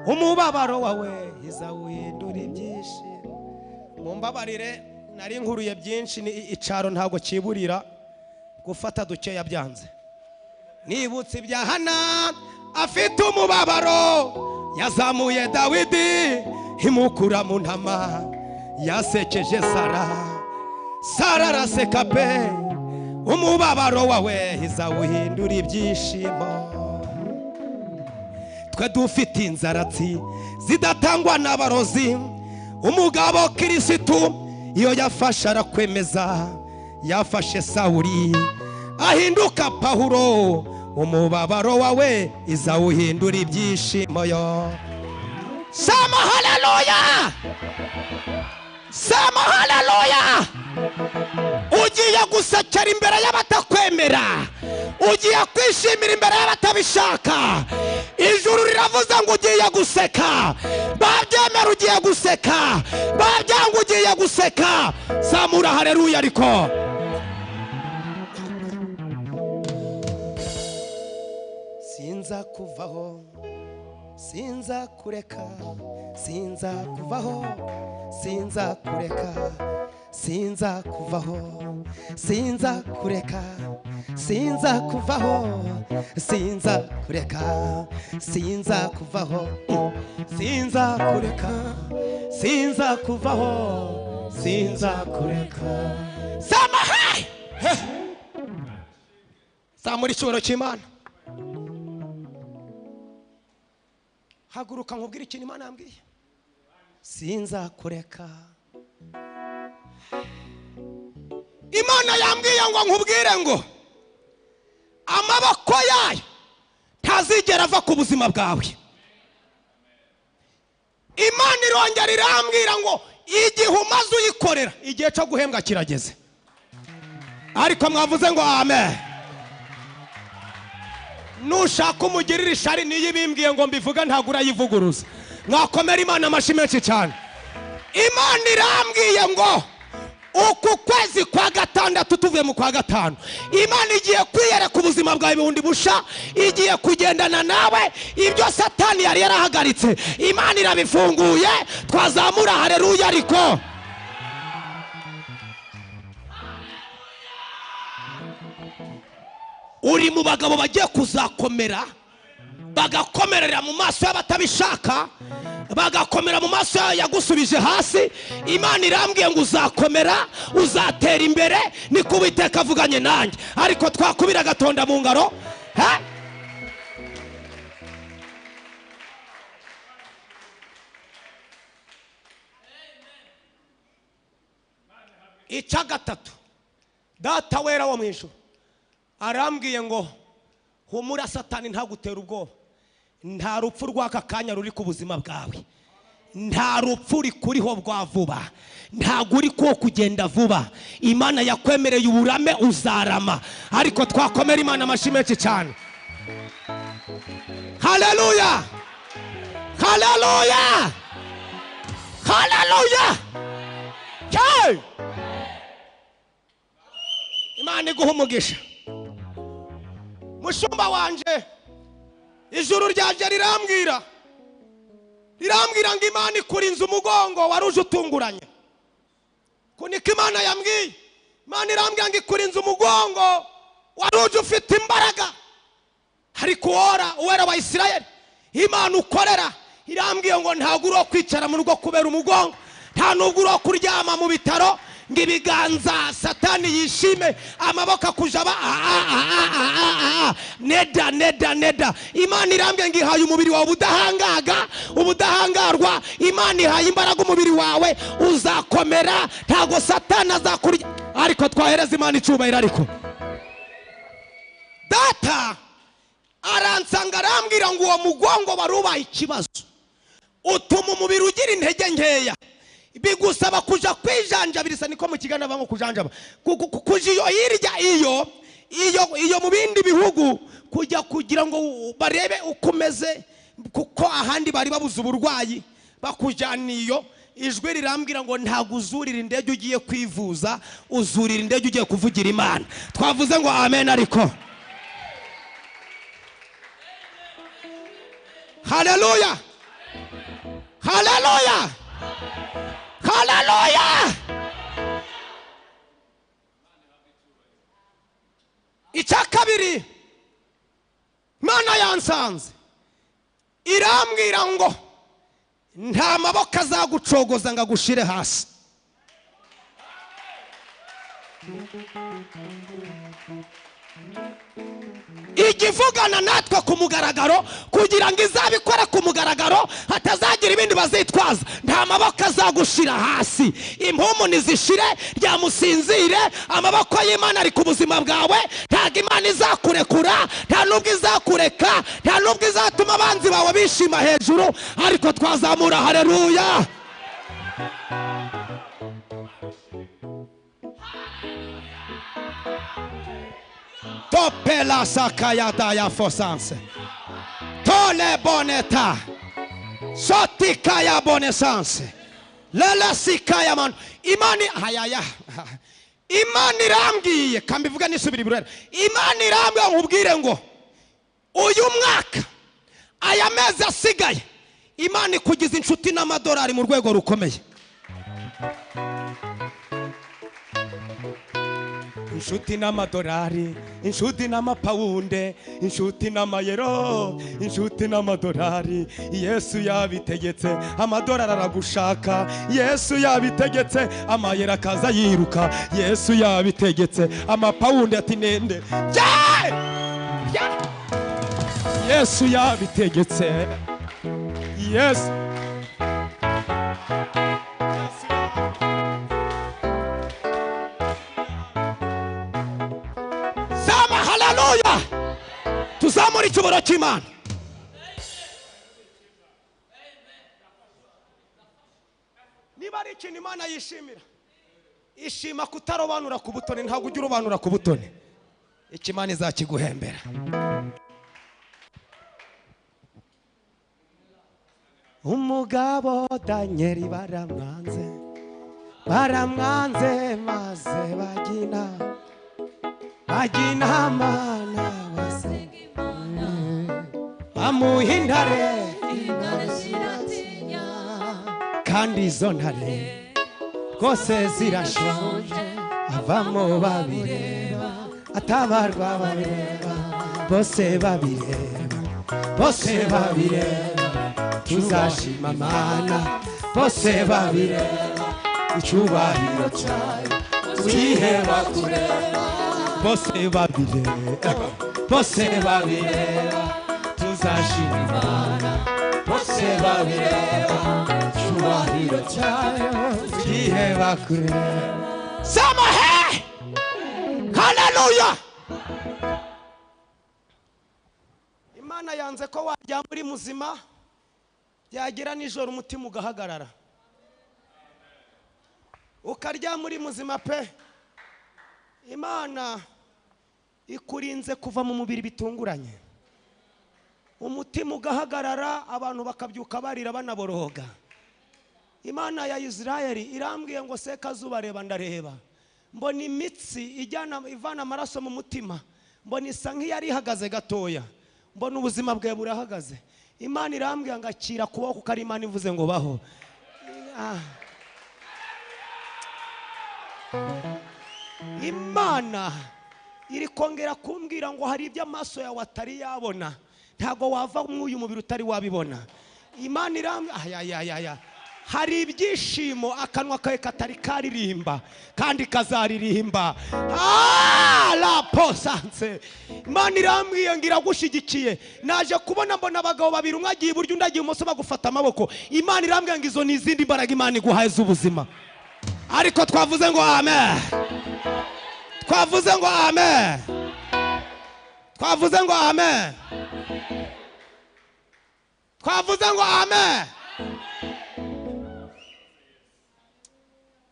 umubabaro wawe izawuhindura ibyishimo. Mumbabarire nari nkuruye byinshi, ni icaro ntago kiburira gufata dukeya byanze. Nibutse ibya Hana afite umubabaro, yazamuye Dawidi imukura mu ntama, yasekeje Sara. Sara araseka pe, umubabaro wawe izawuhindura ibyishimo. Twe dufite inzaratsi zidatangwa n'abarozi. Umugabo Kirisitu iyo yafashe arakwemeza, yafashe Sawuli ahinduka Pawulo. Umubabaro wawe izawuhindura ibyishimo yo. Sema haleluya. Sema haleluya. ugiye gusekera imbere y'abatakwemera, ugiye kwishimira imbere y'abatabishaka. Ijuru riravuze ngo ugiye guseka, babyemera ugiye guseka, babyanga ugiye guseka. Zamura haleluya. Ariko sinza kuvaho, sinza kureka, sinza kuvaho, sinza kureka, sinza kuvaho, sinza kureka, sinza kuvaho, sinza kureka, sinza kuvaho, sinza kureka, sinza kuvaho, sinza kureka. Samahai zamura icyubahiro cy'Imana. Haguruka nkubwire ikintu Imana yambwiye. Sinza kureka. Imana yambwiye ngo nkubwire ngo amaboko yayo ntazigera ava ku buzima bwawe. Imana irongera irambwira ngo igihe umaze uyikorera, igihe cyo guhembwa kirageze. Ariko mwavuze ngo amen. Nushaka umugirira ishari niyo bimbwiye ngo mbivuga ntago urayivuguruza. Mwakomera Imana amashyi menshi cyane. Imana irambwiye ngo uku kwezi kwa gatandatu tuvuye mu kwa gatanu, Imana igiye kwiyereka ubuzima bwawe bundi busha, igiye kugendana nawe. Ibyo Satani yari yarahagaritse Imana irabifunguye. Twazamura haleluya. Ariko uri mu bagabo bagiye kuzakomera, bagakomerera mu maso y'abatabishaka, bagakomera mu maso yagusubije hasi. Imana irambwiye ngo uzakomera, uzatera imbere, niko Uwiteka avuganye nanjye. Ariko twakubira gatonda mu ngaro. Icya gatatu, Data wera wo mu ijuru arambwiye ngo humura, Satani ntagutera ubwoba. Nta rupfu rw'aka kanya ruri ku buzima bwawe, nta rupfu rikuriho rwa vuba, ntago uri ko kugenda vuba. Imana yakwemereye uburame, uzarama. Ariko twakomera Imana amashyi menshi cyane. Haleluya, haleluya, haleluya. Imana iguha umugisha. Mushumba wanje, ijuru ryanje rirambwira ngo Imana ikurinze umugongo waruje utunguranye. Kunika Imana yambwiye, Imana irambwira ngo ikurinze umugongo waruje ufite imbaraga. Ariko uwera wa Isirayeli, Imana ukorera irambwiye ngo ntago uro kwicara mu rugo kubera umugongo, nta nubwo uro kuryama mu bitaro ngo ibiganza Satani yishime, amaboko akujaba. Neda. Imana irambye ngo ihaye umubiri wawe ubudahangarwa. Imana ihaye imbaraga umubiri wawe, uzakomera, ntago Satani azakurya. Ariko twahereza Imana icyubahiro. Ariko Data aransanga arambwira ngo uwo mugongo warubaye ikibazo, utuma umubiri ugira intege nkeya, bigusaba kuja kwijanjabirisa. Niko mu kigana bango kujanjaba kuja iyo mu bindi bihugu kujya kugira ngo barebe ukomeze, kuko ahandi bari babuze uburwayi bakujaniyo. Ijwi rirambwira ngo ntago uzurira indege ugiye kwivuza, uzurira indege ugiye kuvugira Imana. Twavuze ngo amen. Ariko haleluya, haleluya, haleluya. Icya kabiri, Imana yansanze irambwira ngo nta maboko azagucogoza ngo agushire hasi. Igivugana natwe ku mugaragaro, kugira ngo izabikore ku mugaragaro, hatazagira ibindi bazitwaza. Nta maboko azagushira hasi, impumu nizishire, ryamusinzire. Amaboko y'Imana ari ku buzima bwawe. Ntago Imana izakurekura, nta nubwo izakureka, nta nubwo izatuma abanzi bawe bishima hejuru. Ariko twazamura haleluya. Topela sakaya daya fosanse. Tole boneta. Sotikaya bonesanse. Lele sikaya man. Imani hayaya. Imani rambwiye kambivuga nisubira iburera. Imani rambwiye nkubwire ngo uyu mwaka aya mezi asigaye Imani kugiza inshuti n'amadolari mu rwego rukomeye. Inshuti n'amadolari, inshuti n'amapawunde, inshuti n'amayero, inshuti n'amadolari. Yesu yabitegetse amadolari aragushaka. Yesu yabitegetse amayero akaza yiruka. Yesu yabitegetse amapawunde ati nende. Yesu yabitegetse. Yesu. Hallelujah. Tuzamura icyubahiro cy'Imana. Niba ari ikintu Imana yishimira, ishima kutarobanura ku butoni. Ntabwo ujya urobanura ku butoni, Imana izakiguhembera. Umugabo Danieli baramwanze maze bagina mana basengimana amuhindare ziratinya kandi izo ntare rwose zirashonje avamo babireba atabarwa babireba bose babireba tuzashima mana bose babireba icyubahiro cyayo twiheba kureba bose babireba tuzashima Imana bose babireba icyubahiro cyayo twiheba kureba. Sema he haleluya. Imana yanze ko wajya muri muzima yagira nijoro umutima ugahagarara ukarya muri muzima pe. Imana ikurinze kuva mu mubiri bitunguranye, umutima ugahagarara, abantu bakabyuka barira banaboroga. Imana ya Israeli irambwiye ngo sekazuba reba ndareba, mbona imitsi ivana amaraso mu mutima, mbona isa nk'iyari ihagaze gatoya, mbona ubuzima bwe burahagaze. Imana irambwiye ngo akira kuboko kari Imana ivuze ngo baho. Imana iri kongera kumbwira ngo hari ibyo amaso yawe atari yabona, ntago wava mu uyu mubiri utari wabibona. Imana irambwiye hari ibyishimo akanwa kawe katari karirimba kandi kazaririmba. La posanse. Imana irambwiye ngo iragushigikiye. Naje kubona mbona abagabo babiri, umwe agiye iburyo undi agiye ibumoso bagufata amaboko. Imana irambwiye ngo izo ni izindi mbaraga Imana iguhaye z'ubuzima. Ariko twavuze ngo amen. Twavuze ngo amen. Twavuze ngo amen. Twavuze ngo amen.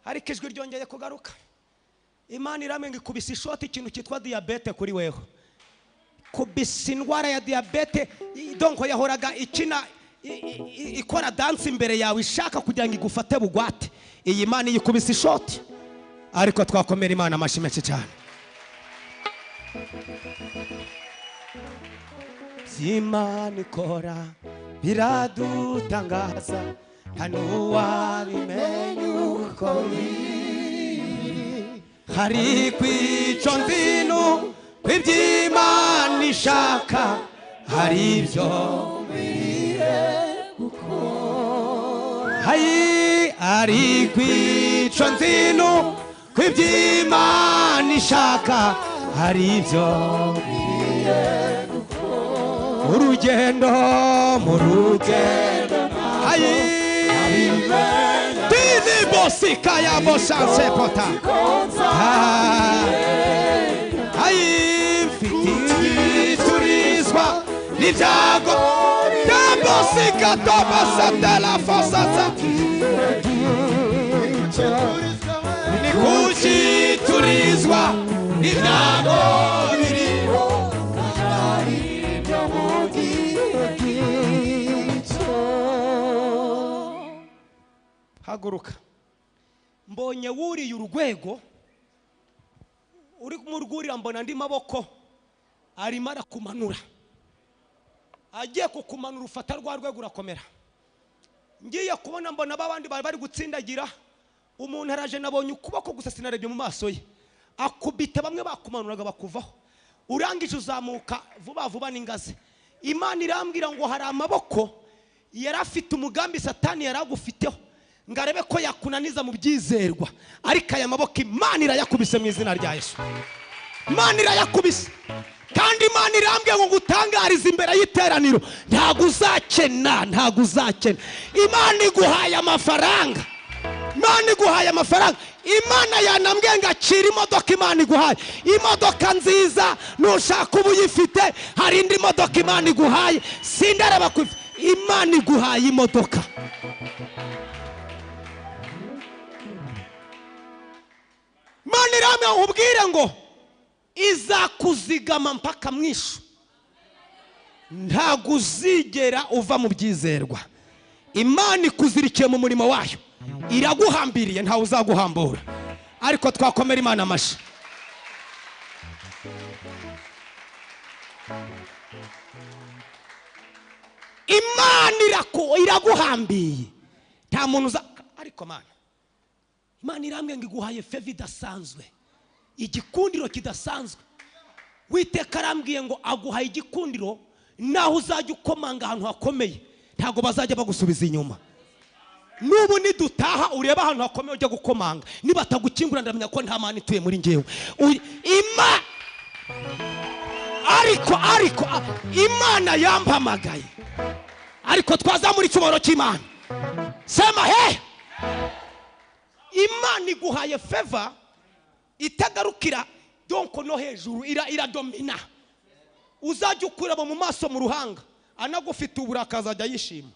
Ariko ijwi ryongeye kugaruka. Imana iramenga ikubise ishoti ikintu cyitwa diabete kuri weho. Kubise indwara ya diabete, donc yahoraga ikora dance imbere yawe ishaka kugira ngo igufate bugwate. Iyi Imana yikubise ishoti. Ariko twakomera Imana amashyi menshi cyane. Imana ikora biradutangaza, nta n'uwabimenya uko biri. Hari kwico nzino kw'iby'Imana ishaka, hari ibyo biriye gukora. Hari kwico nzino kw'iby'Imana ishaka, hari ibyo biriye gukora. Mu rugendo Dini bosika ya bosanse pota. Fiti turizwa n'ibyago bya bosika tobasate la fosasa. Ni kuki turizwa n'ibyago biri haguruka. Mbonye wuriye urwego, uri mu rwurira mbona andi maboko arimo arakumanura, agiye kukumanura ufata rwa rwego urakomera. Ngiye kubona mbona babandi bari gutsindagira, umuntu araje nabonye ukuboko gusa sinarebye mu maso ye, akubita bamwe bakumanuraga bakuvaho, urangije uzamuka vuba vuba n'ingazi. Imana irambwira ngo hari amaboko yari afite umugambi Satani yari agufiteho ngo arebe ko yakunaniza mu byizerwa, ariko aya maboko Imana irayakubise mu izina rya Yesu. Imana irayakubise, kandi Imana irambwiye ngo ngutangarize imbere y'iteraniro, ntago uzakena, ntago uzakena. Imana iguhaye amafaranga, Imana iguhaye amafaranga. Imana yanambwiye ngo akira imodoka Imana iguhaye, imodoka nziza, nushaka ubu uyifite. Hari indi modoka Imana iguhaye, sindareba ku Imana iguhaye imodoka. Imana irambwiye ngo ubwire ngo izakuzigama mpaka mwishu, ntago uzigera uva mu byizerwa. Imana ikuzirikiye mu murimo wayo, iraguhambiriye, ntawe uzaguhambura. Ariko twakomera Imana amashi. Imana iraguhambiye, nta muntu uza. Ariko Imana irambwiye ngo iguhaye favor idasanzwe, igikundiro kidasanzwe. Witeka arambwiye ngo aguhaye igikundiro, naho uzajya ukomanga ahantu hakomeye ntago bazajya bagusubiza inyuma. Nubu nidutaha ureba ahantu hakomeye ujya gukomanga, niba atagukingura ndamenya ko nta Mana ituye muri ngewe. Ariko Imana yampamagaye, ariko twazamura icyubahiro cy'Imana. Sema he, Imana iguhaye favor itagarukira donko no hejuru, iradomina. Uzajya ukuraba mu maso mu ruhanga, anagufite uburakaza ajya yishima.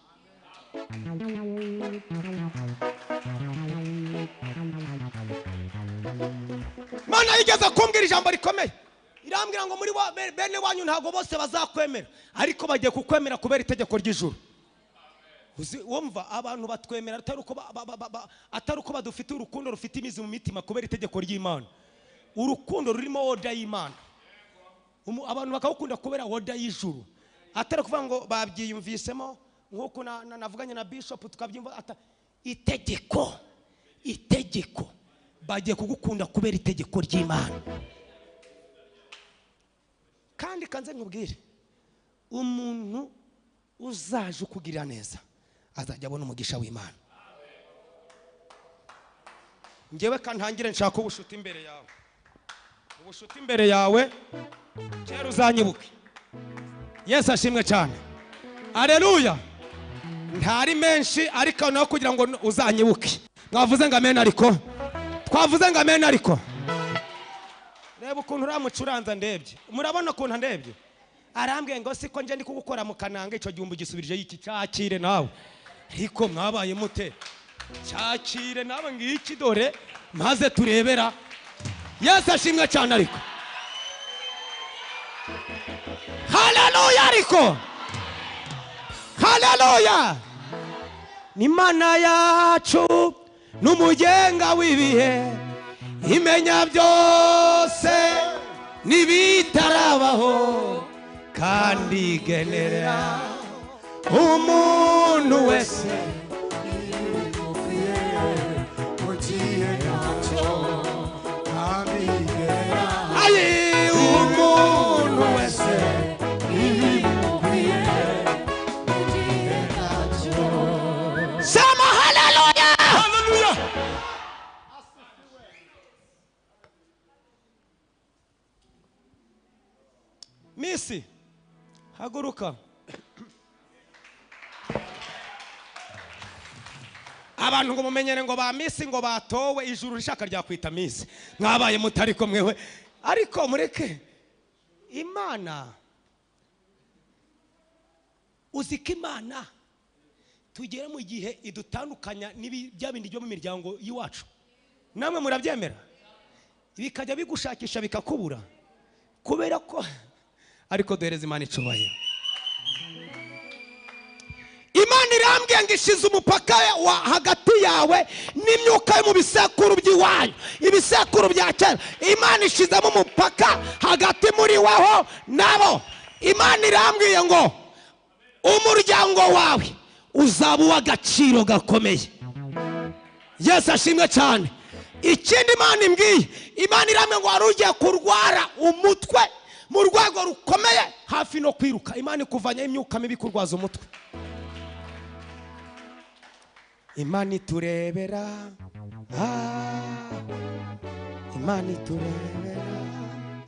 Mana yigeze kumbwira ijambo rikomeye, irambwira ngo muri bene wanyu ntago bose bazakwemera, ariko bagiye kukwemera kubera itegeko ry'ijuru. Wumva abantu batwemera atari uko badufite urukundo rufite imizi mu mitima, kubera itegeko ry'Imana. Urukundo rurimo oda y'Imana, abantu bakawukunda kubera oda y'ijuru, atari kuvuga ngo babyiyumvisemo nkuko navuganye na bishop tukabyumva. Itegeko bagiye kugukunda kubera itegeko ry'Imana. Kandi kanze nkubwire, umuntu uzaje ukugirira neza azajya abona umugisha w'Imana. Ngewe kantangire nshaka ubushuti imbere yawe, ubushuti imbere yawe kera uzanyibuke. Yesu ashimwe cyane, haleluya. Ntari menshi ariko naho kugira ngo uzanyibuke. Mwavuze ngo amen ariko, twavuze ngo amen ariko. Reba ukuntu uramucuranza ndebye, murabona ukuntu ndebye. Arambwiye ngo siko nje ndi kugukora mu kananga, icyo gihumbi gisubirije iki cyakire nawe. Ariko mwabaye mute? Cyakire nawe ngiki dore maze turebera. Yesu ashimwe cyane ariko, haleluya ariko, haleluya. Ni Imana yacu n'umugenga w'ibihe, imenya byose n'ibitarabaho, kandi igenera umuntu wese mu gihe nyacyo, kandi igenera umuntu wese ibimukwiye mu gihe nyacyo. Sema haleluya, haleluya. Misi haguruka. Abantu ngo mumenyere ngo ba misi ngo batowe, ijuru rishaka rya kwita misi. Mwabaye mutariko mwewe, ariko mureke Imana. Uzika Imana tugere mu gihe idutandukanya bya bindi byo mu miryango y'iwacu. Namwe murabyemera? Bikajya bigushakisha bikakubura kubera ko, ariko duhereze Imana icubahiro. Imana Imana irambwiye ngo ishize umupaka wa hagati yawe n'imyuka yo mu bisekuru by'iwanyu, ibisekuru bya kera. Imana ishizemo umupaka hagati muri waho nabo. Imana irambwiye ngo umuryango wawe uzaba uw'agaciro gakomeye. Yesu ashimwe cyane. Ikindi Imana imbwiye, Imana irambwiye ngo wari ugiye kurwara umutwe mu rwego rukomeye hafi no kwiruka. Imana ikuvanye imyuka mibi kurwaza umutwe. Imana iturebera, Imana iturebera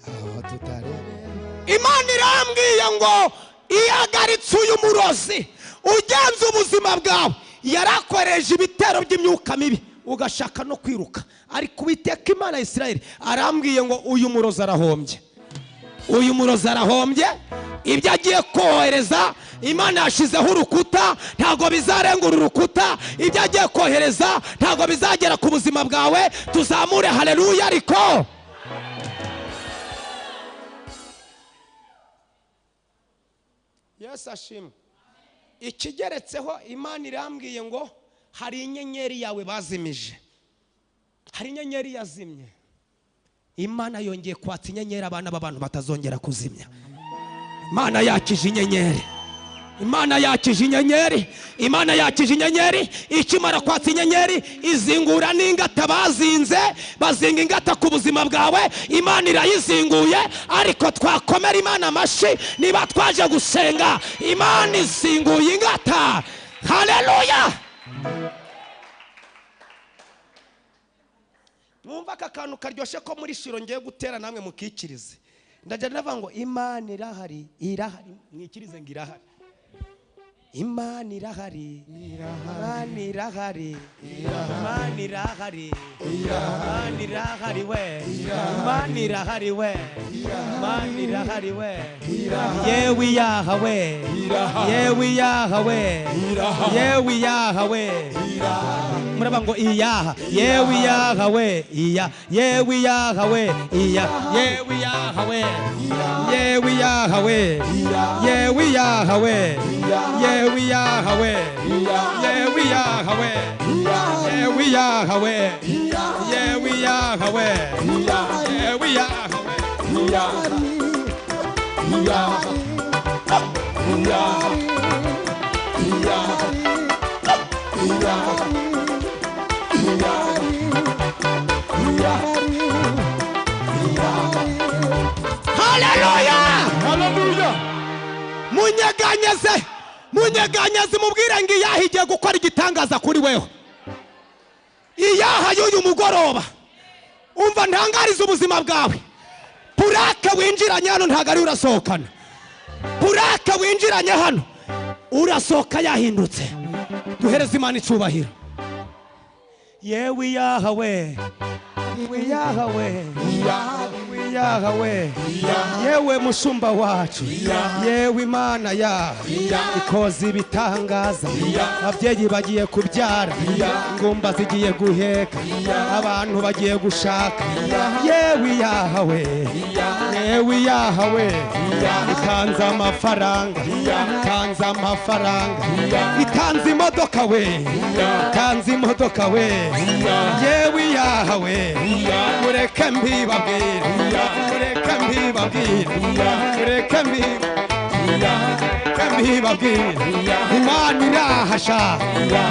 aho tutarebera. Imana irambwiye ngo ihagaritse uyu murozi ugenza ubuzima bwawe, yarakoreje ibitero by'imyuka mibi ugashaka no kwiruka. Ariko Uwiteka Imana ya Isirayeli arambwiye ngo uyu murozi arahombye, uyu murozi arahombye. Ibyo agiye kohereza Imana yashizeho urukuta, ntago bizarengura urukuta. Ibyo agiye kohereza ntago bizagera ku buzima bwawe. Tuzamure haleluya. Ariko Yesu ashimwe. Ikigeretseho Imana irambwiye ngo hari inyenyeri yawe bazimije, hari inyenyeri yazimye. Imana yongeye kwatsa inyenyeri abana b'abantu batazongera kuzimya. Imana yakije inyenyeri, Imana yakije inyenyeri, Imana yakije inyenyeri. Ikimara kwatsa inyenyeri izingura n'ingata bazinze, bazinga ingata ku buzima bwawe. Imana irayizinguye. Ariko twakomera Imana amashi niba twaje gusenga. Imana izinguye ingata. Haleluya. Mwumva aka kantu karyoshye ko muri Shiro ngiye gutera namwe mukikirize. Ndaje navuga ngo Imana irahari, irahari. Mwikirize ngo irahari. Imana irahari, Imana irahari, Imana irahari, Imana irahari we, Imana irahari we, Imana irahari we. Yewe Yahwe, yewe Yahwe, yewe Yahwe. Muraba ngo iyaha, yewe Yahwe, iya, yewe Yahwe, iya, yewe Yahwe, yewe Yahwe, yewe Yahwe, yewe Yahwe, yewe Yahwe, yewe Yahwe, yewe Yahwe, yewe Haleluya, haleluya. Munyeganyeze, munyeganyeze mubwire ngo iyaha igiye gukora igitangaza kuri wewe. Iyaha y'uyu mugoroba umva ntangariza ubuzima bwawe. Purake winjiranye hano ntago ari urasohokana. Purake winjiranye hano urasohoka yahindutse. Duhereze Imana icubahiro. Yewe Yahwe, yewe Yahwe, yewe Yahwe, yewe mushumba wacu, yewe Imana ya ikoze ibitangaza. Ababyeyi bagiye kubyara, ingumba zigiye guheka, abantu bagiye gushaka. Yewe Yahwe, yewe Yahwe, itanze amafaranga, itanze amafaranga, itanze imodoka we, itanze imodoka we. Yewe Yahwe, mureke mbibabwire, mureke mbibabwire, mureke mbibabwire. Imana irahasha,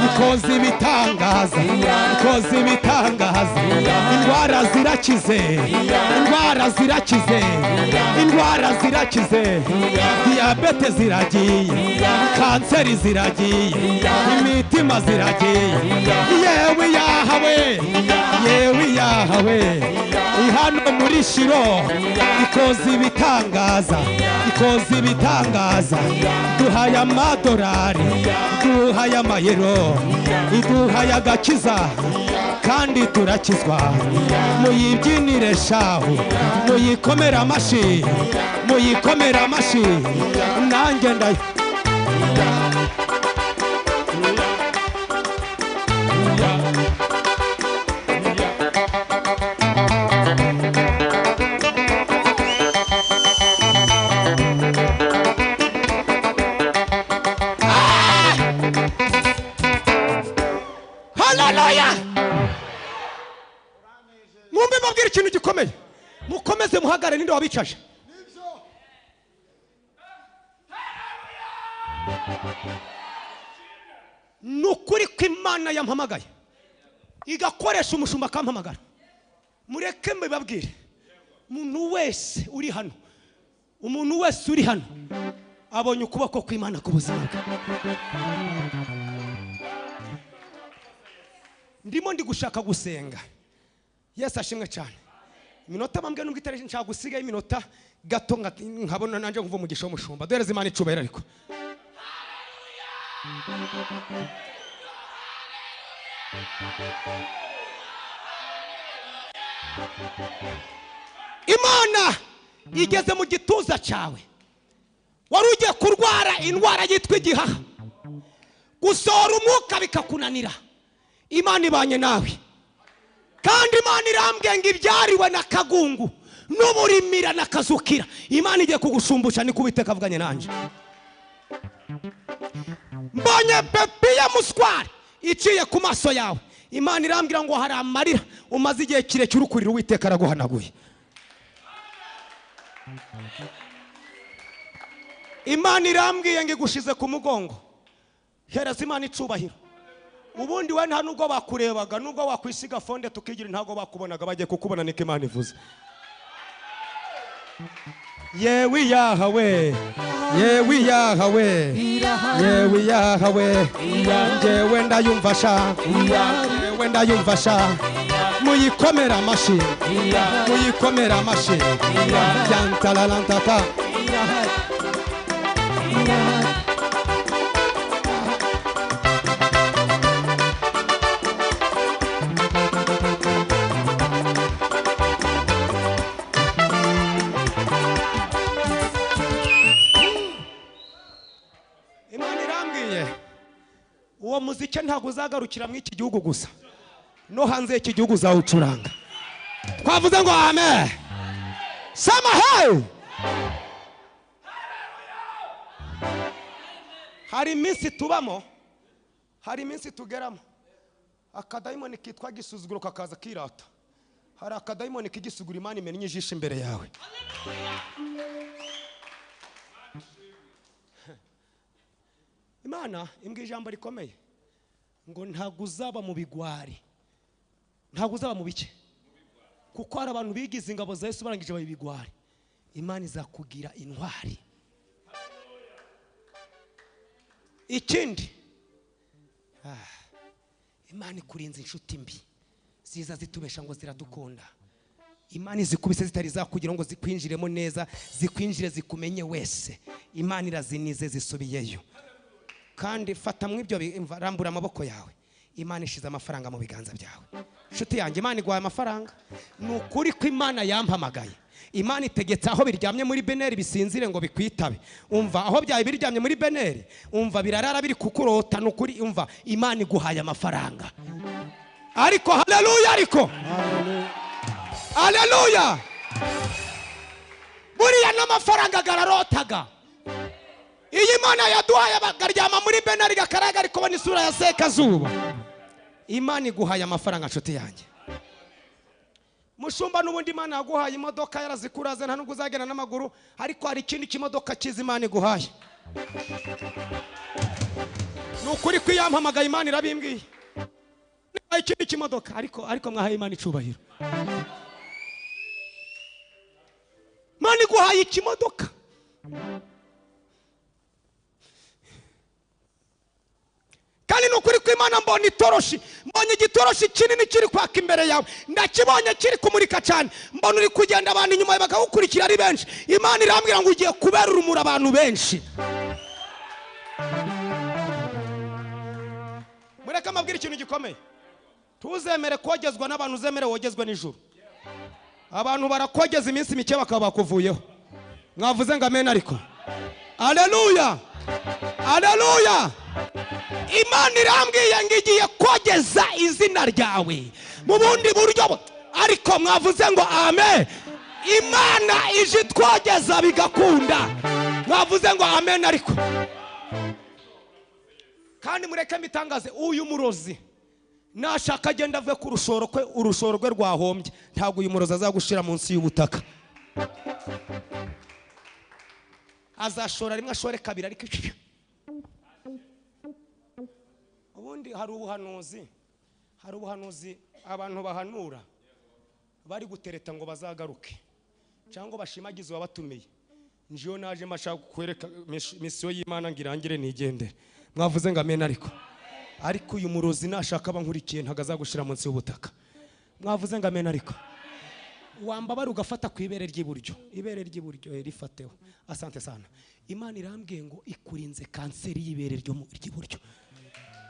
ikoze ibitangaza, ikoze ibitangaza. Indwara zirakize, indwara zirakize, indwara zirakize. Diyabete ziragiye, kanseri ziragiye, imitima ziragiye. Yewe Yahwe, yewe Yahwe, ihano muri Shiro ikoze ibitangaza, ikoze ibitangaza. Duhaye amadolari, duhaye amayero, iduhaye agakiza kandi turakizwa. Muyibyinire shahu, muyikomera amashi, muyikomera amashi. Nanjye ndayo bigare ninde wabicaje? Nukuri ko Imana yampamagaye igakoresha umushumba akampamagara. Mureke mbibabwire, umuntu wese uri hano, umuntu wese uri hano abonye ukuboko kw'Imana ku buzima bwe. Ndimo ndi gushaka gusenga. Yesu ashimwe cyane. Iminota bambwe nubwo itari nshaka gusiga iminota gato nkabona nanje nkuva mu gisho mushumba. Duhereze Imana icubahiro ariko. Imana igeze mu gituza cyawe. Wari ugiye kurwara indwara yitwa igihaha, gusohora umwuka bikakunanira. Imana ibanye nawe, kandi Imana irambwiye ngo ibyariwe na kagungu n'uburimira na kazukira Imana igiye kugushumbusha. Ni kubiteka avuganye nanje. Mbonye pepiya muswari iciye ku maso yawe. Imana irambwira ngo hari amarira umaze igihe kirekire urukurira Uwiteka araguhanaguye. Imana irambwiye ngo igushize ku mugongo. Hereza Imana icubahiro. Ubundi we nta nubwo bakurebaga, nubwo wakwisiga fonde tukigira ntago bakubonaga, bagiye kukubona niko Imana ivuze. Yewe yahawe, yewe yahawe, yewe yahawe, yewe ndayumvasha, yewe ndayumvasha. Muyikomera amashi, muyikomera amashi. Yantalalantata. Uwo muziki ntago uzagarukira mu iki gihugu gusa, no hanze y'iki gihugu uzawucuranga. Twavuze ngo amen. Sama hey. Hari iminsi tubamo, hari iminsi tugeramo. Akadayimoni kitwa gisuzuguro kakaza kirata. Hari akadayimoni kigisugura Imana imennye ijisho imbere yawe. Imana imbwa ijambo rikomeye ngo ntago uzaba mu bigwari, ntago uzaba mu bike, kuko hari abantu bigize ingabo za Yesu barangije babigwari. Imana izakugira intwari. Ikindi, Imana ikurinze inshuti mbi ziza zitubesha ngo ziradukunda. Imana izikubise zitari zakugira ngo zikwinjiremo neza, zikwinjire zikumenye wese. Imana irazinize zisubiyeyo. Kandi fata mwibyo rambura amaboko yawe. Imana ishize amafaranga mu biganza byawe. Nshuti yanjye, Imana igwaye amafaranga. Nukuri ko Imana yampamagaye. Imana itegetse aho biryamye muri Beneri bisinzire ngo bikwitabe. Umva aho byaye biryamye muri Beneri, umva birarara biri kukurota. Nukuri umva Imana iguhaye amafaranga. Ariko haleluya, ariko haleluya. Buriya n'amafaranga gararotaga. Iyi Imana yaduhaye bagaryama muri Beneri gakaraga ariko bona isura ya Sekazuba. Imana iguhaye amafaranga nshuti yanjye. Mushumba n'ubundi Imana yaguhaye imodoka yarazikuraze nta nubwo uzagenda n'amaguru, ariko hari ikindi kimodoka kiza Imana iguhaye. Nukuri ko yampamagaye Imana irabimbwiye. Ni ikindi kimodoka ariko mwahaye Imana icubahiro. Imana iguhaye ikimodoka. Kandi nukuri ko Imana mbona itoroshi, mbonye igitoroshi kinini kiri kwaka imbere yawe. Ndakibonye kiri kumurika cyane. Mbona uri kugenda abantu inyuma bakagukurikira ari benshi. Imana irambwira ngo ugiye kubera urumuri abantu benshi. Mureka mabwira ikintu gikomeye. Tuzemere kogezwa n'abantu, uzemere wogezwe n'ijuru. Abantu barakogeza iminsi mike bakaba bakuvuyeho. Mwavuze ngo amen ariko. Haleluya. Haleluya. Imana irambwiye ngo igiye kogeza izina ryawe mu bundi buryo, ariko mwavuze ngo amen. Imana ije twogeza bigakunda. Mwavuze ngo amen ariko. Kandi mureke mbitangaze, uyu murozi nashaka agenda ave ku rushoro kwe, urushoro rwe rwahombye, ntabwo uyu murozi azagushira munsi y'ubutaka. azashora rimwe ashore kabiri ariko ubundi hari ubuhanuzi abantu bahanura bari gutereta ngo bazagaruke cyangwa bashimagize wabatumiye. Njiyo naje mashaka kwereka misiyo y'Imana ngirangire nigendere. Mwavuze ngo amen. Ariko uyu murozi nashaka abankurikiye ntagazagushira munsi y'ubutaka. Mwavuze ngo amen. Wambabara ugafata ku ibere ry'iburyo, ibere ry'iburyo rifateho. Asante sana. Imana irambwiye ngo ikurinze kanseri y'ibere ry'iburyo.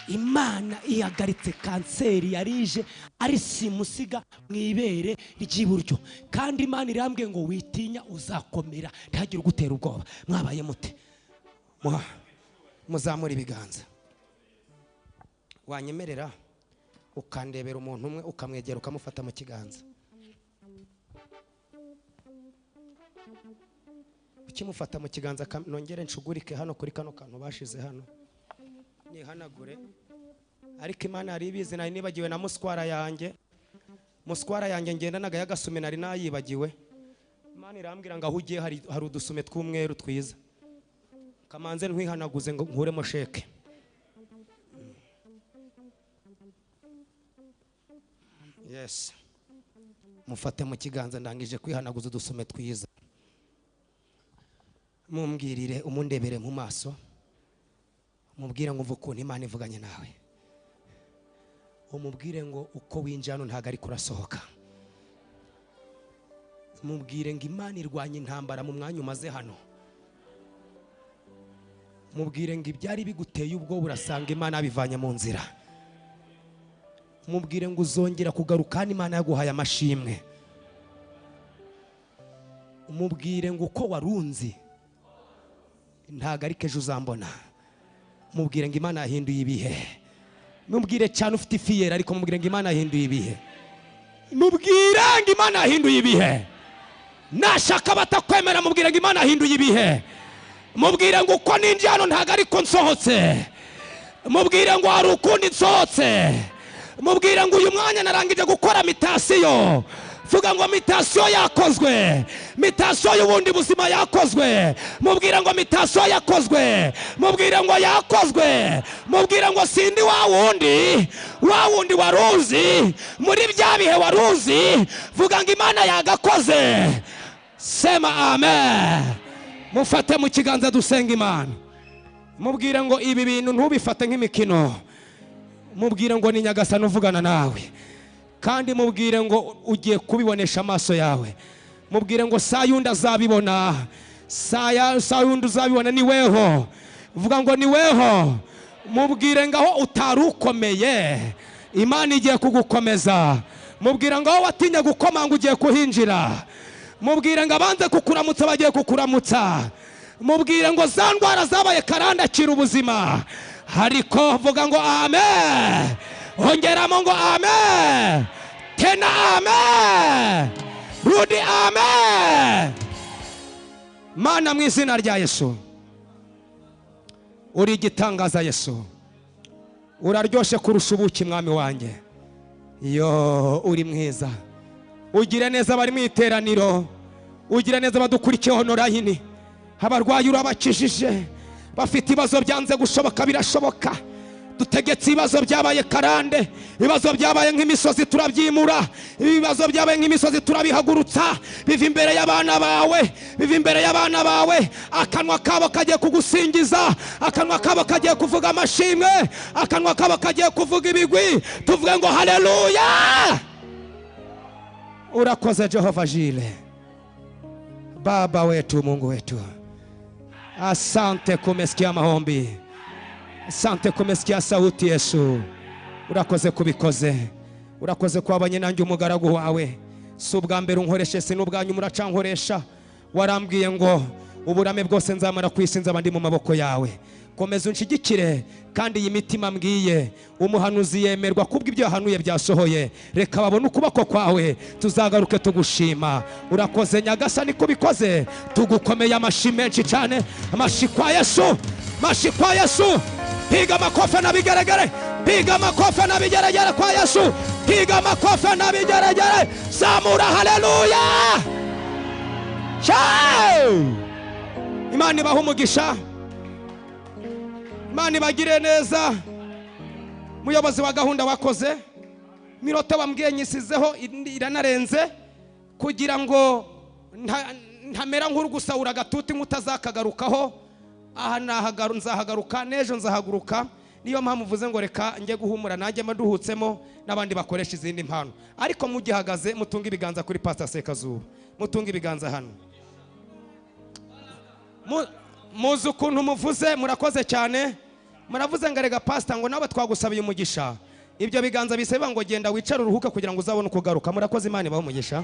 Imana ihagaritse kanseri yarije ari simusiga mu ibere ry'iburyo. Kandi Imana irambwiye ngo witinya uzakomera ntihagire ugutera ubwoba. Mwabaye mute? Muzamura ibiganza. Wanyemerera ukandebera umuntu umwe ukamwegera ukamufata mu kiganza. Ukimufata mu kiganza nongere nshugurike hano kuri kano kantu bashize hano. Nihanagure. Ariko Imana yari ibizi nari nibagiwe na muswara yanjye. Muswara yanjye ngendanaga y'agasume nari nayibagiwe. Imana irambwira ngo aho ugiye hari udusume tw'umweru twiza. Kamanze ntwihanaguze ngo nkuremo sheke. Yes. Mufate mu kiganza ndangije kwihanaguza udusume twiza. Mumbwirire umundebere mu maso. Mubwire ngo mvuga ukuntu Imana ivuganye nawe. Umubwire ngo uko winjira hano ntago ari kurasohoka. Mubwire ngo Imana irwanya intambara mu mwanya umaze hano. Mubwire ngo ibyari biguteye ubwo burasanga Imana bivanye mu nzira. Mubwire ngo uzongera kugaruka hano Imana yaguhaye amashimwe. Mubwire ngo uko warunzi ntago ari kejo uzambona. Mubwire ngo Imana yahinduye ibihe. Mubwire cyane ufite ifiyera ariko mubwire ngo Imana yahinduye ibihe. Mubwire ngo Imana yahinduye ibihe. Nashaka batakwemera mubwire ngo Imana yahinduye ibihe. Mubwire ngo uko ninjye hano ntago ariko nsohotse. Mubwire ngo hari ukundi nsohotse. Mubwire ngo uyu mwanya narangije gukora mitasiyo. Vuga ngo mitasiyo yakozwe. Mitasiyo y'ubundi buzima yakozwe. Mubwire ngo mitasiyo yakozwe. Mubwire ngo yakozwe. Mubwire ngo sindi wa wundi waruzi. Muri bya bihe waruzi. Vuga ngo Imana yagakoze. Sema amen. Mufate mu kiganza dusenga Imana. Mubwire ngo ibi bintu ntubifate nk'imikino. Mubwire ngo ni Nyagasani uvugana nawe. Kandi mubwire ngo ugiye kubibonesha amaso yawe. Mubwire ngo saa yundi azabibona. Saa yundi uzabibona ni weho. Vuga ngo ni weho. Mubwire ngo aho utarukomeye Imana igiye kugukomeza. Mubwire ngo aho watinya gukomanga ugiye kuhinjira. Mubwire ngo abanze kukuramutsa bagiye kukuramutsa. Mubwire ngo za ndwara zabaye karanda akira ubuzima. Hariko vuga ngo amen. Ongeramo ngo amen. Tena amen. Rudi amen. Mana mu izina rya Yesu. Uri igitangaza Yesu. Uraryoshe kurusha ubuki mwami wanjye. Yo uri mwiza. Ugire neza bari mu iteraniro. Ugire neza badukurikiye honorayini. Abarwayi urabakijije. Bafite ibibazo byanze gushoboka birashoboka. Dutegetse ibibazo byabaye karande. Ibibazo byabaye nk'imisozi turabyimura. Ibibazo byabaye nk'imisozi turabihagurutsa. Biva imbere y'abana bawe. Biva imbere y'abana bawe. Akanwa kabo kagiye kugusingiza. Akanwa kabo kagiye kuvuga amashimwe. Akanwa kabo kagiye kuvuga ibigwi. Tuvuge ngo haleluya. Urakoze Jehova Jile. Baba wetu, Mungu wetu. Asante kumesikia maombi. Asante kumesikia sauti Yesu. Urakoze kubikoze. Urakoze kwabanye nanjye umugaragu wawe. Si ubwa mbere unkoreshe si n'ubwanyu muracankoresha. Warambwiye ngo uburame bwose nzamara kwisinza abandi mu maboko yawe. Komeza unshigikire kandi iyi mitima mbwiye umuhanuzi yemerwa kubwo ibyo yahanuye byasohoye. Reka babone ukuboko kwawe tuzagaruke tugushima. Urakoze Nyagasani kubikoze. Tugukomeye amashi menshi cyane. Amashi kwa Yesu. Amashi kwa Yesu. Piga makofi nabigeregere. Piga makofi nabigeregere kwa Yesu. Piga makofi nabigeregere. Zamura haleluya. Imana ibaha umugisha, Imana ibagire neza. Muyobozi wa gahunda wakoze, minota bambwiye nyisizeho iranarenze kugira ngo ntamera nk'uri gusahura agatuti mutazakagarukaho. Aha nzahagaruka, n'ejo nzahaguruka. Niyo mpamvu mvuze ngo reka njye guhumura nanjye maduhutsemo n'abandi bakoresha izindi mpano. Ariko mugihagaze mutunga ibiganza kuri Pastor Sekazuba, mutunga ibiganza hano. Muzi ukuntu muvuze, murakoze cyane. Muravuze ngo rega pastor ngo nawe twagusabiye umugisha. Ibyo biganza bisaba ngo genda wicare uruhuka kugira ngo uzabone ukugaruka. Murakoze, Imana ibahe umugisha.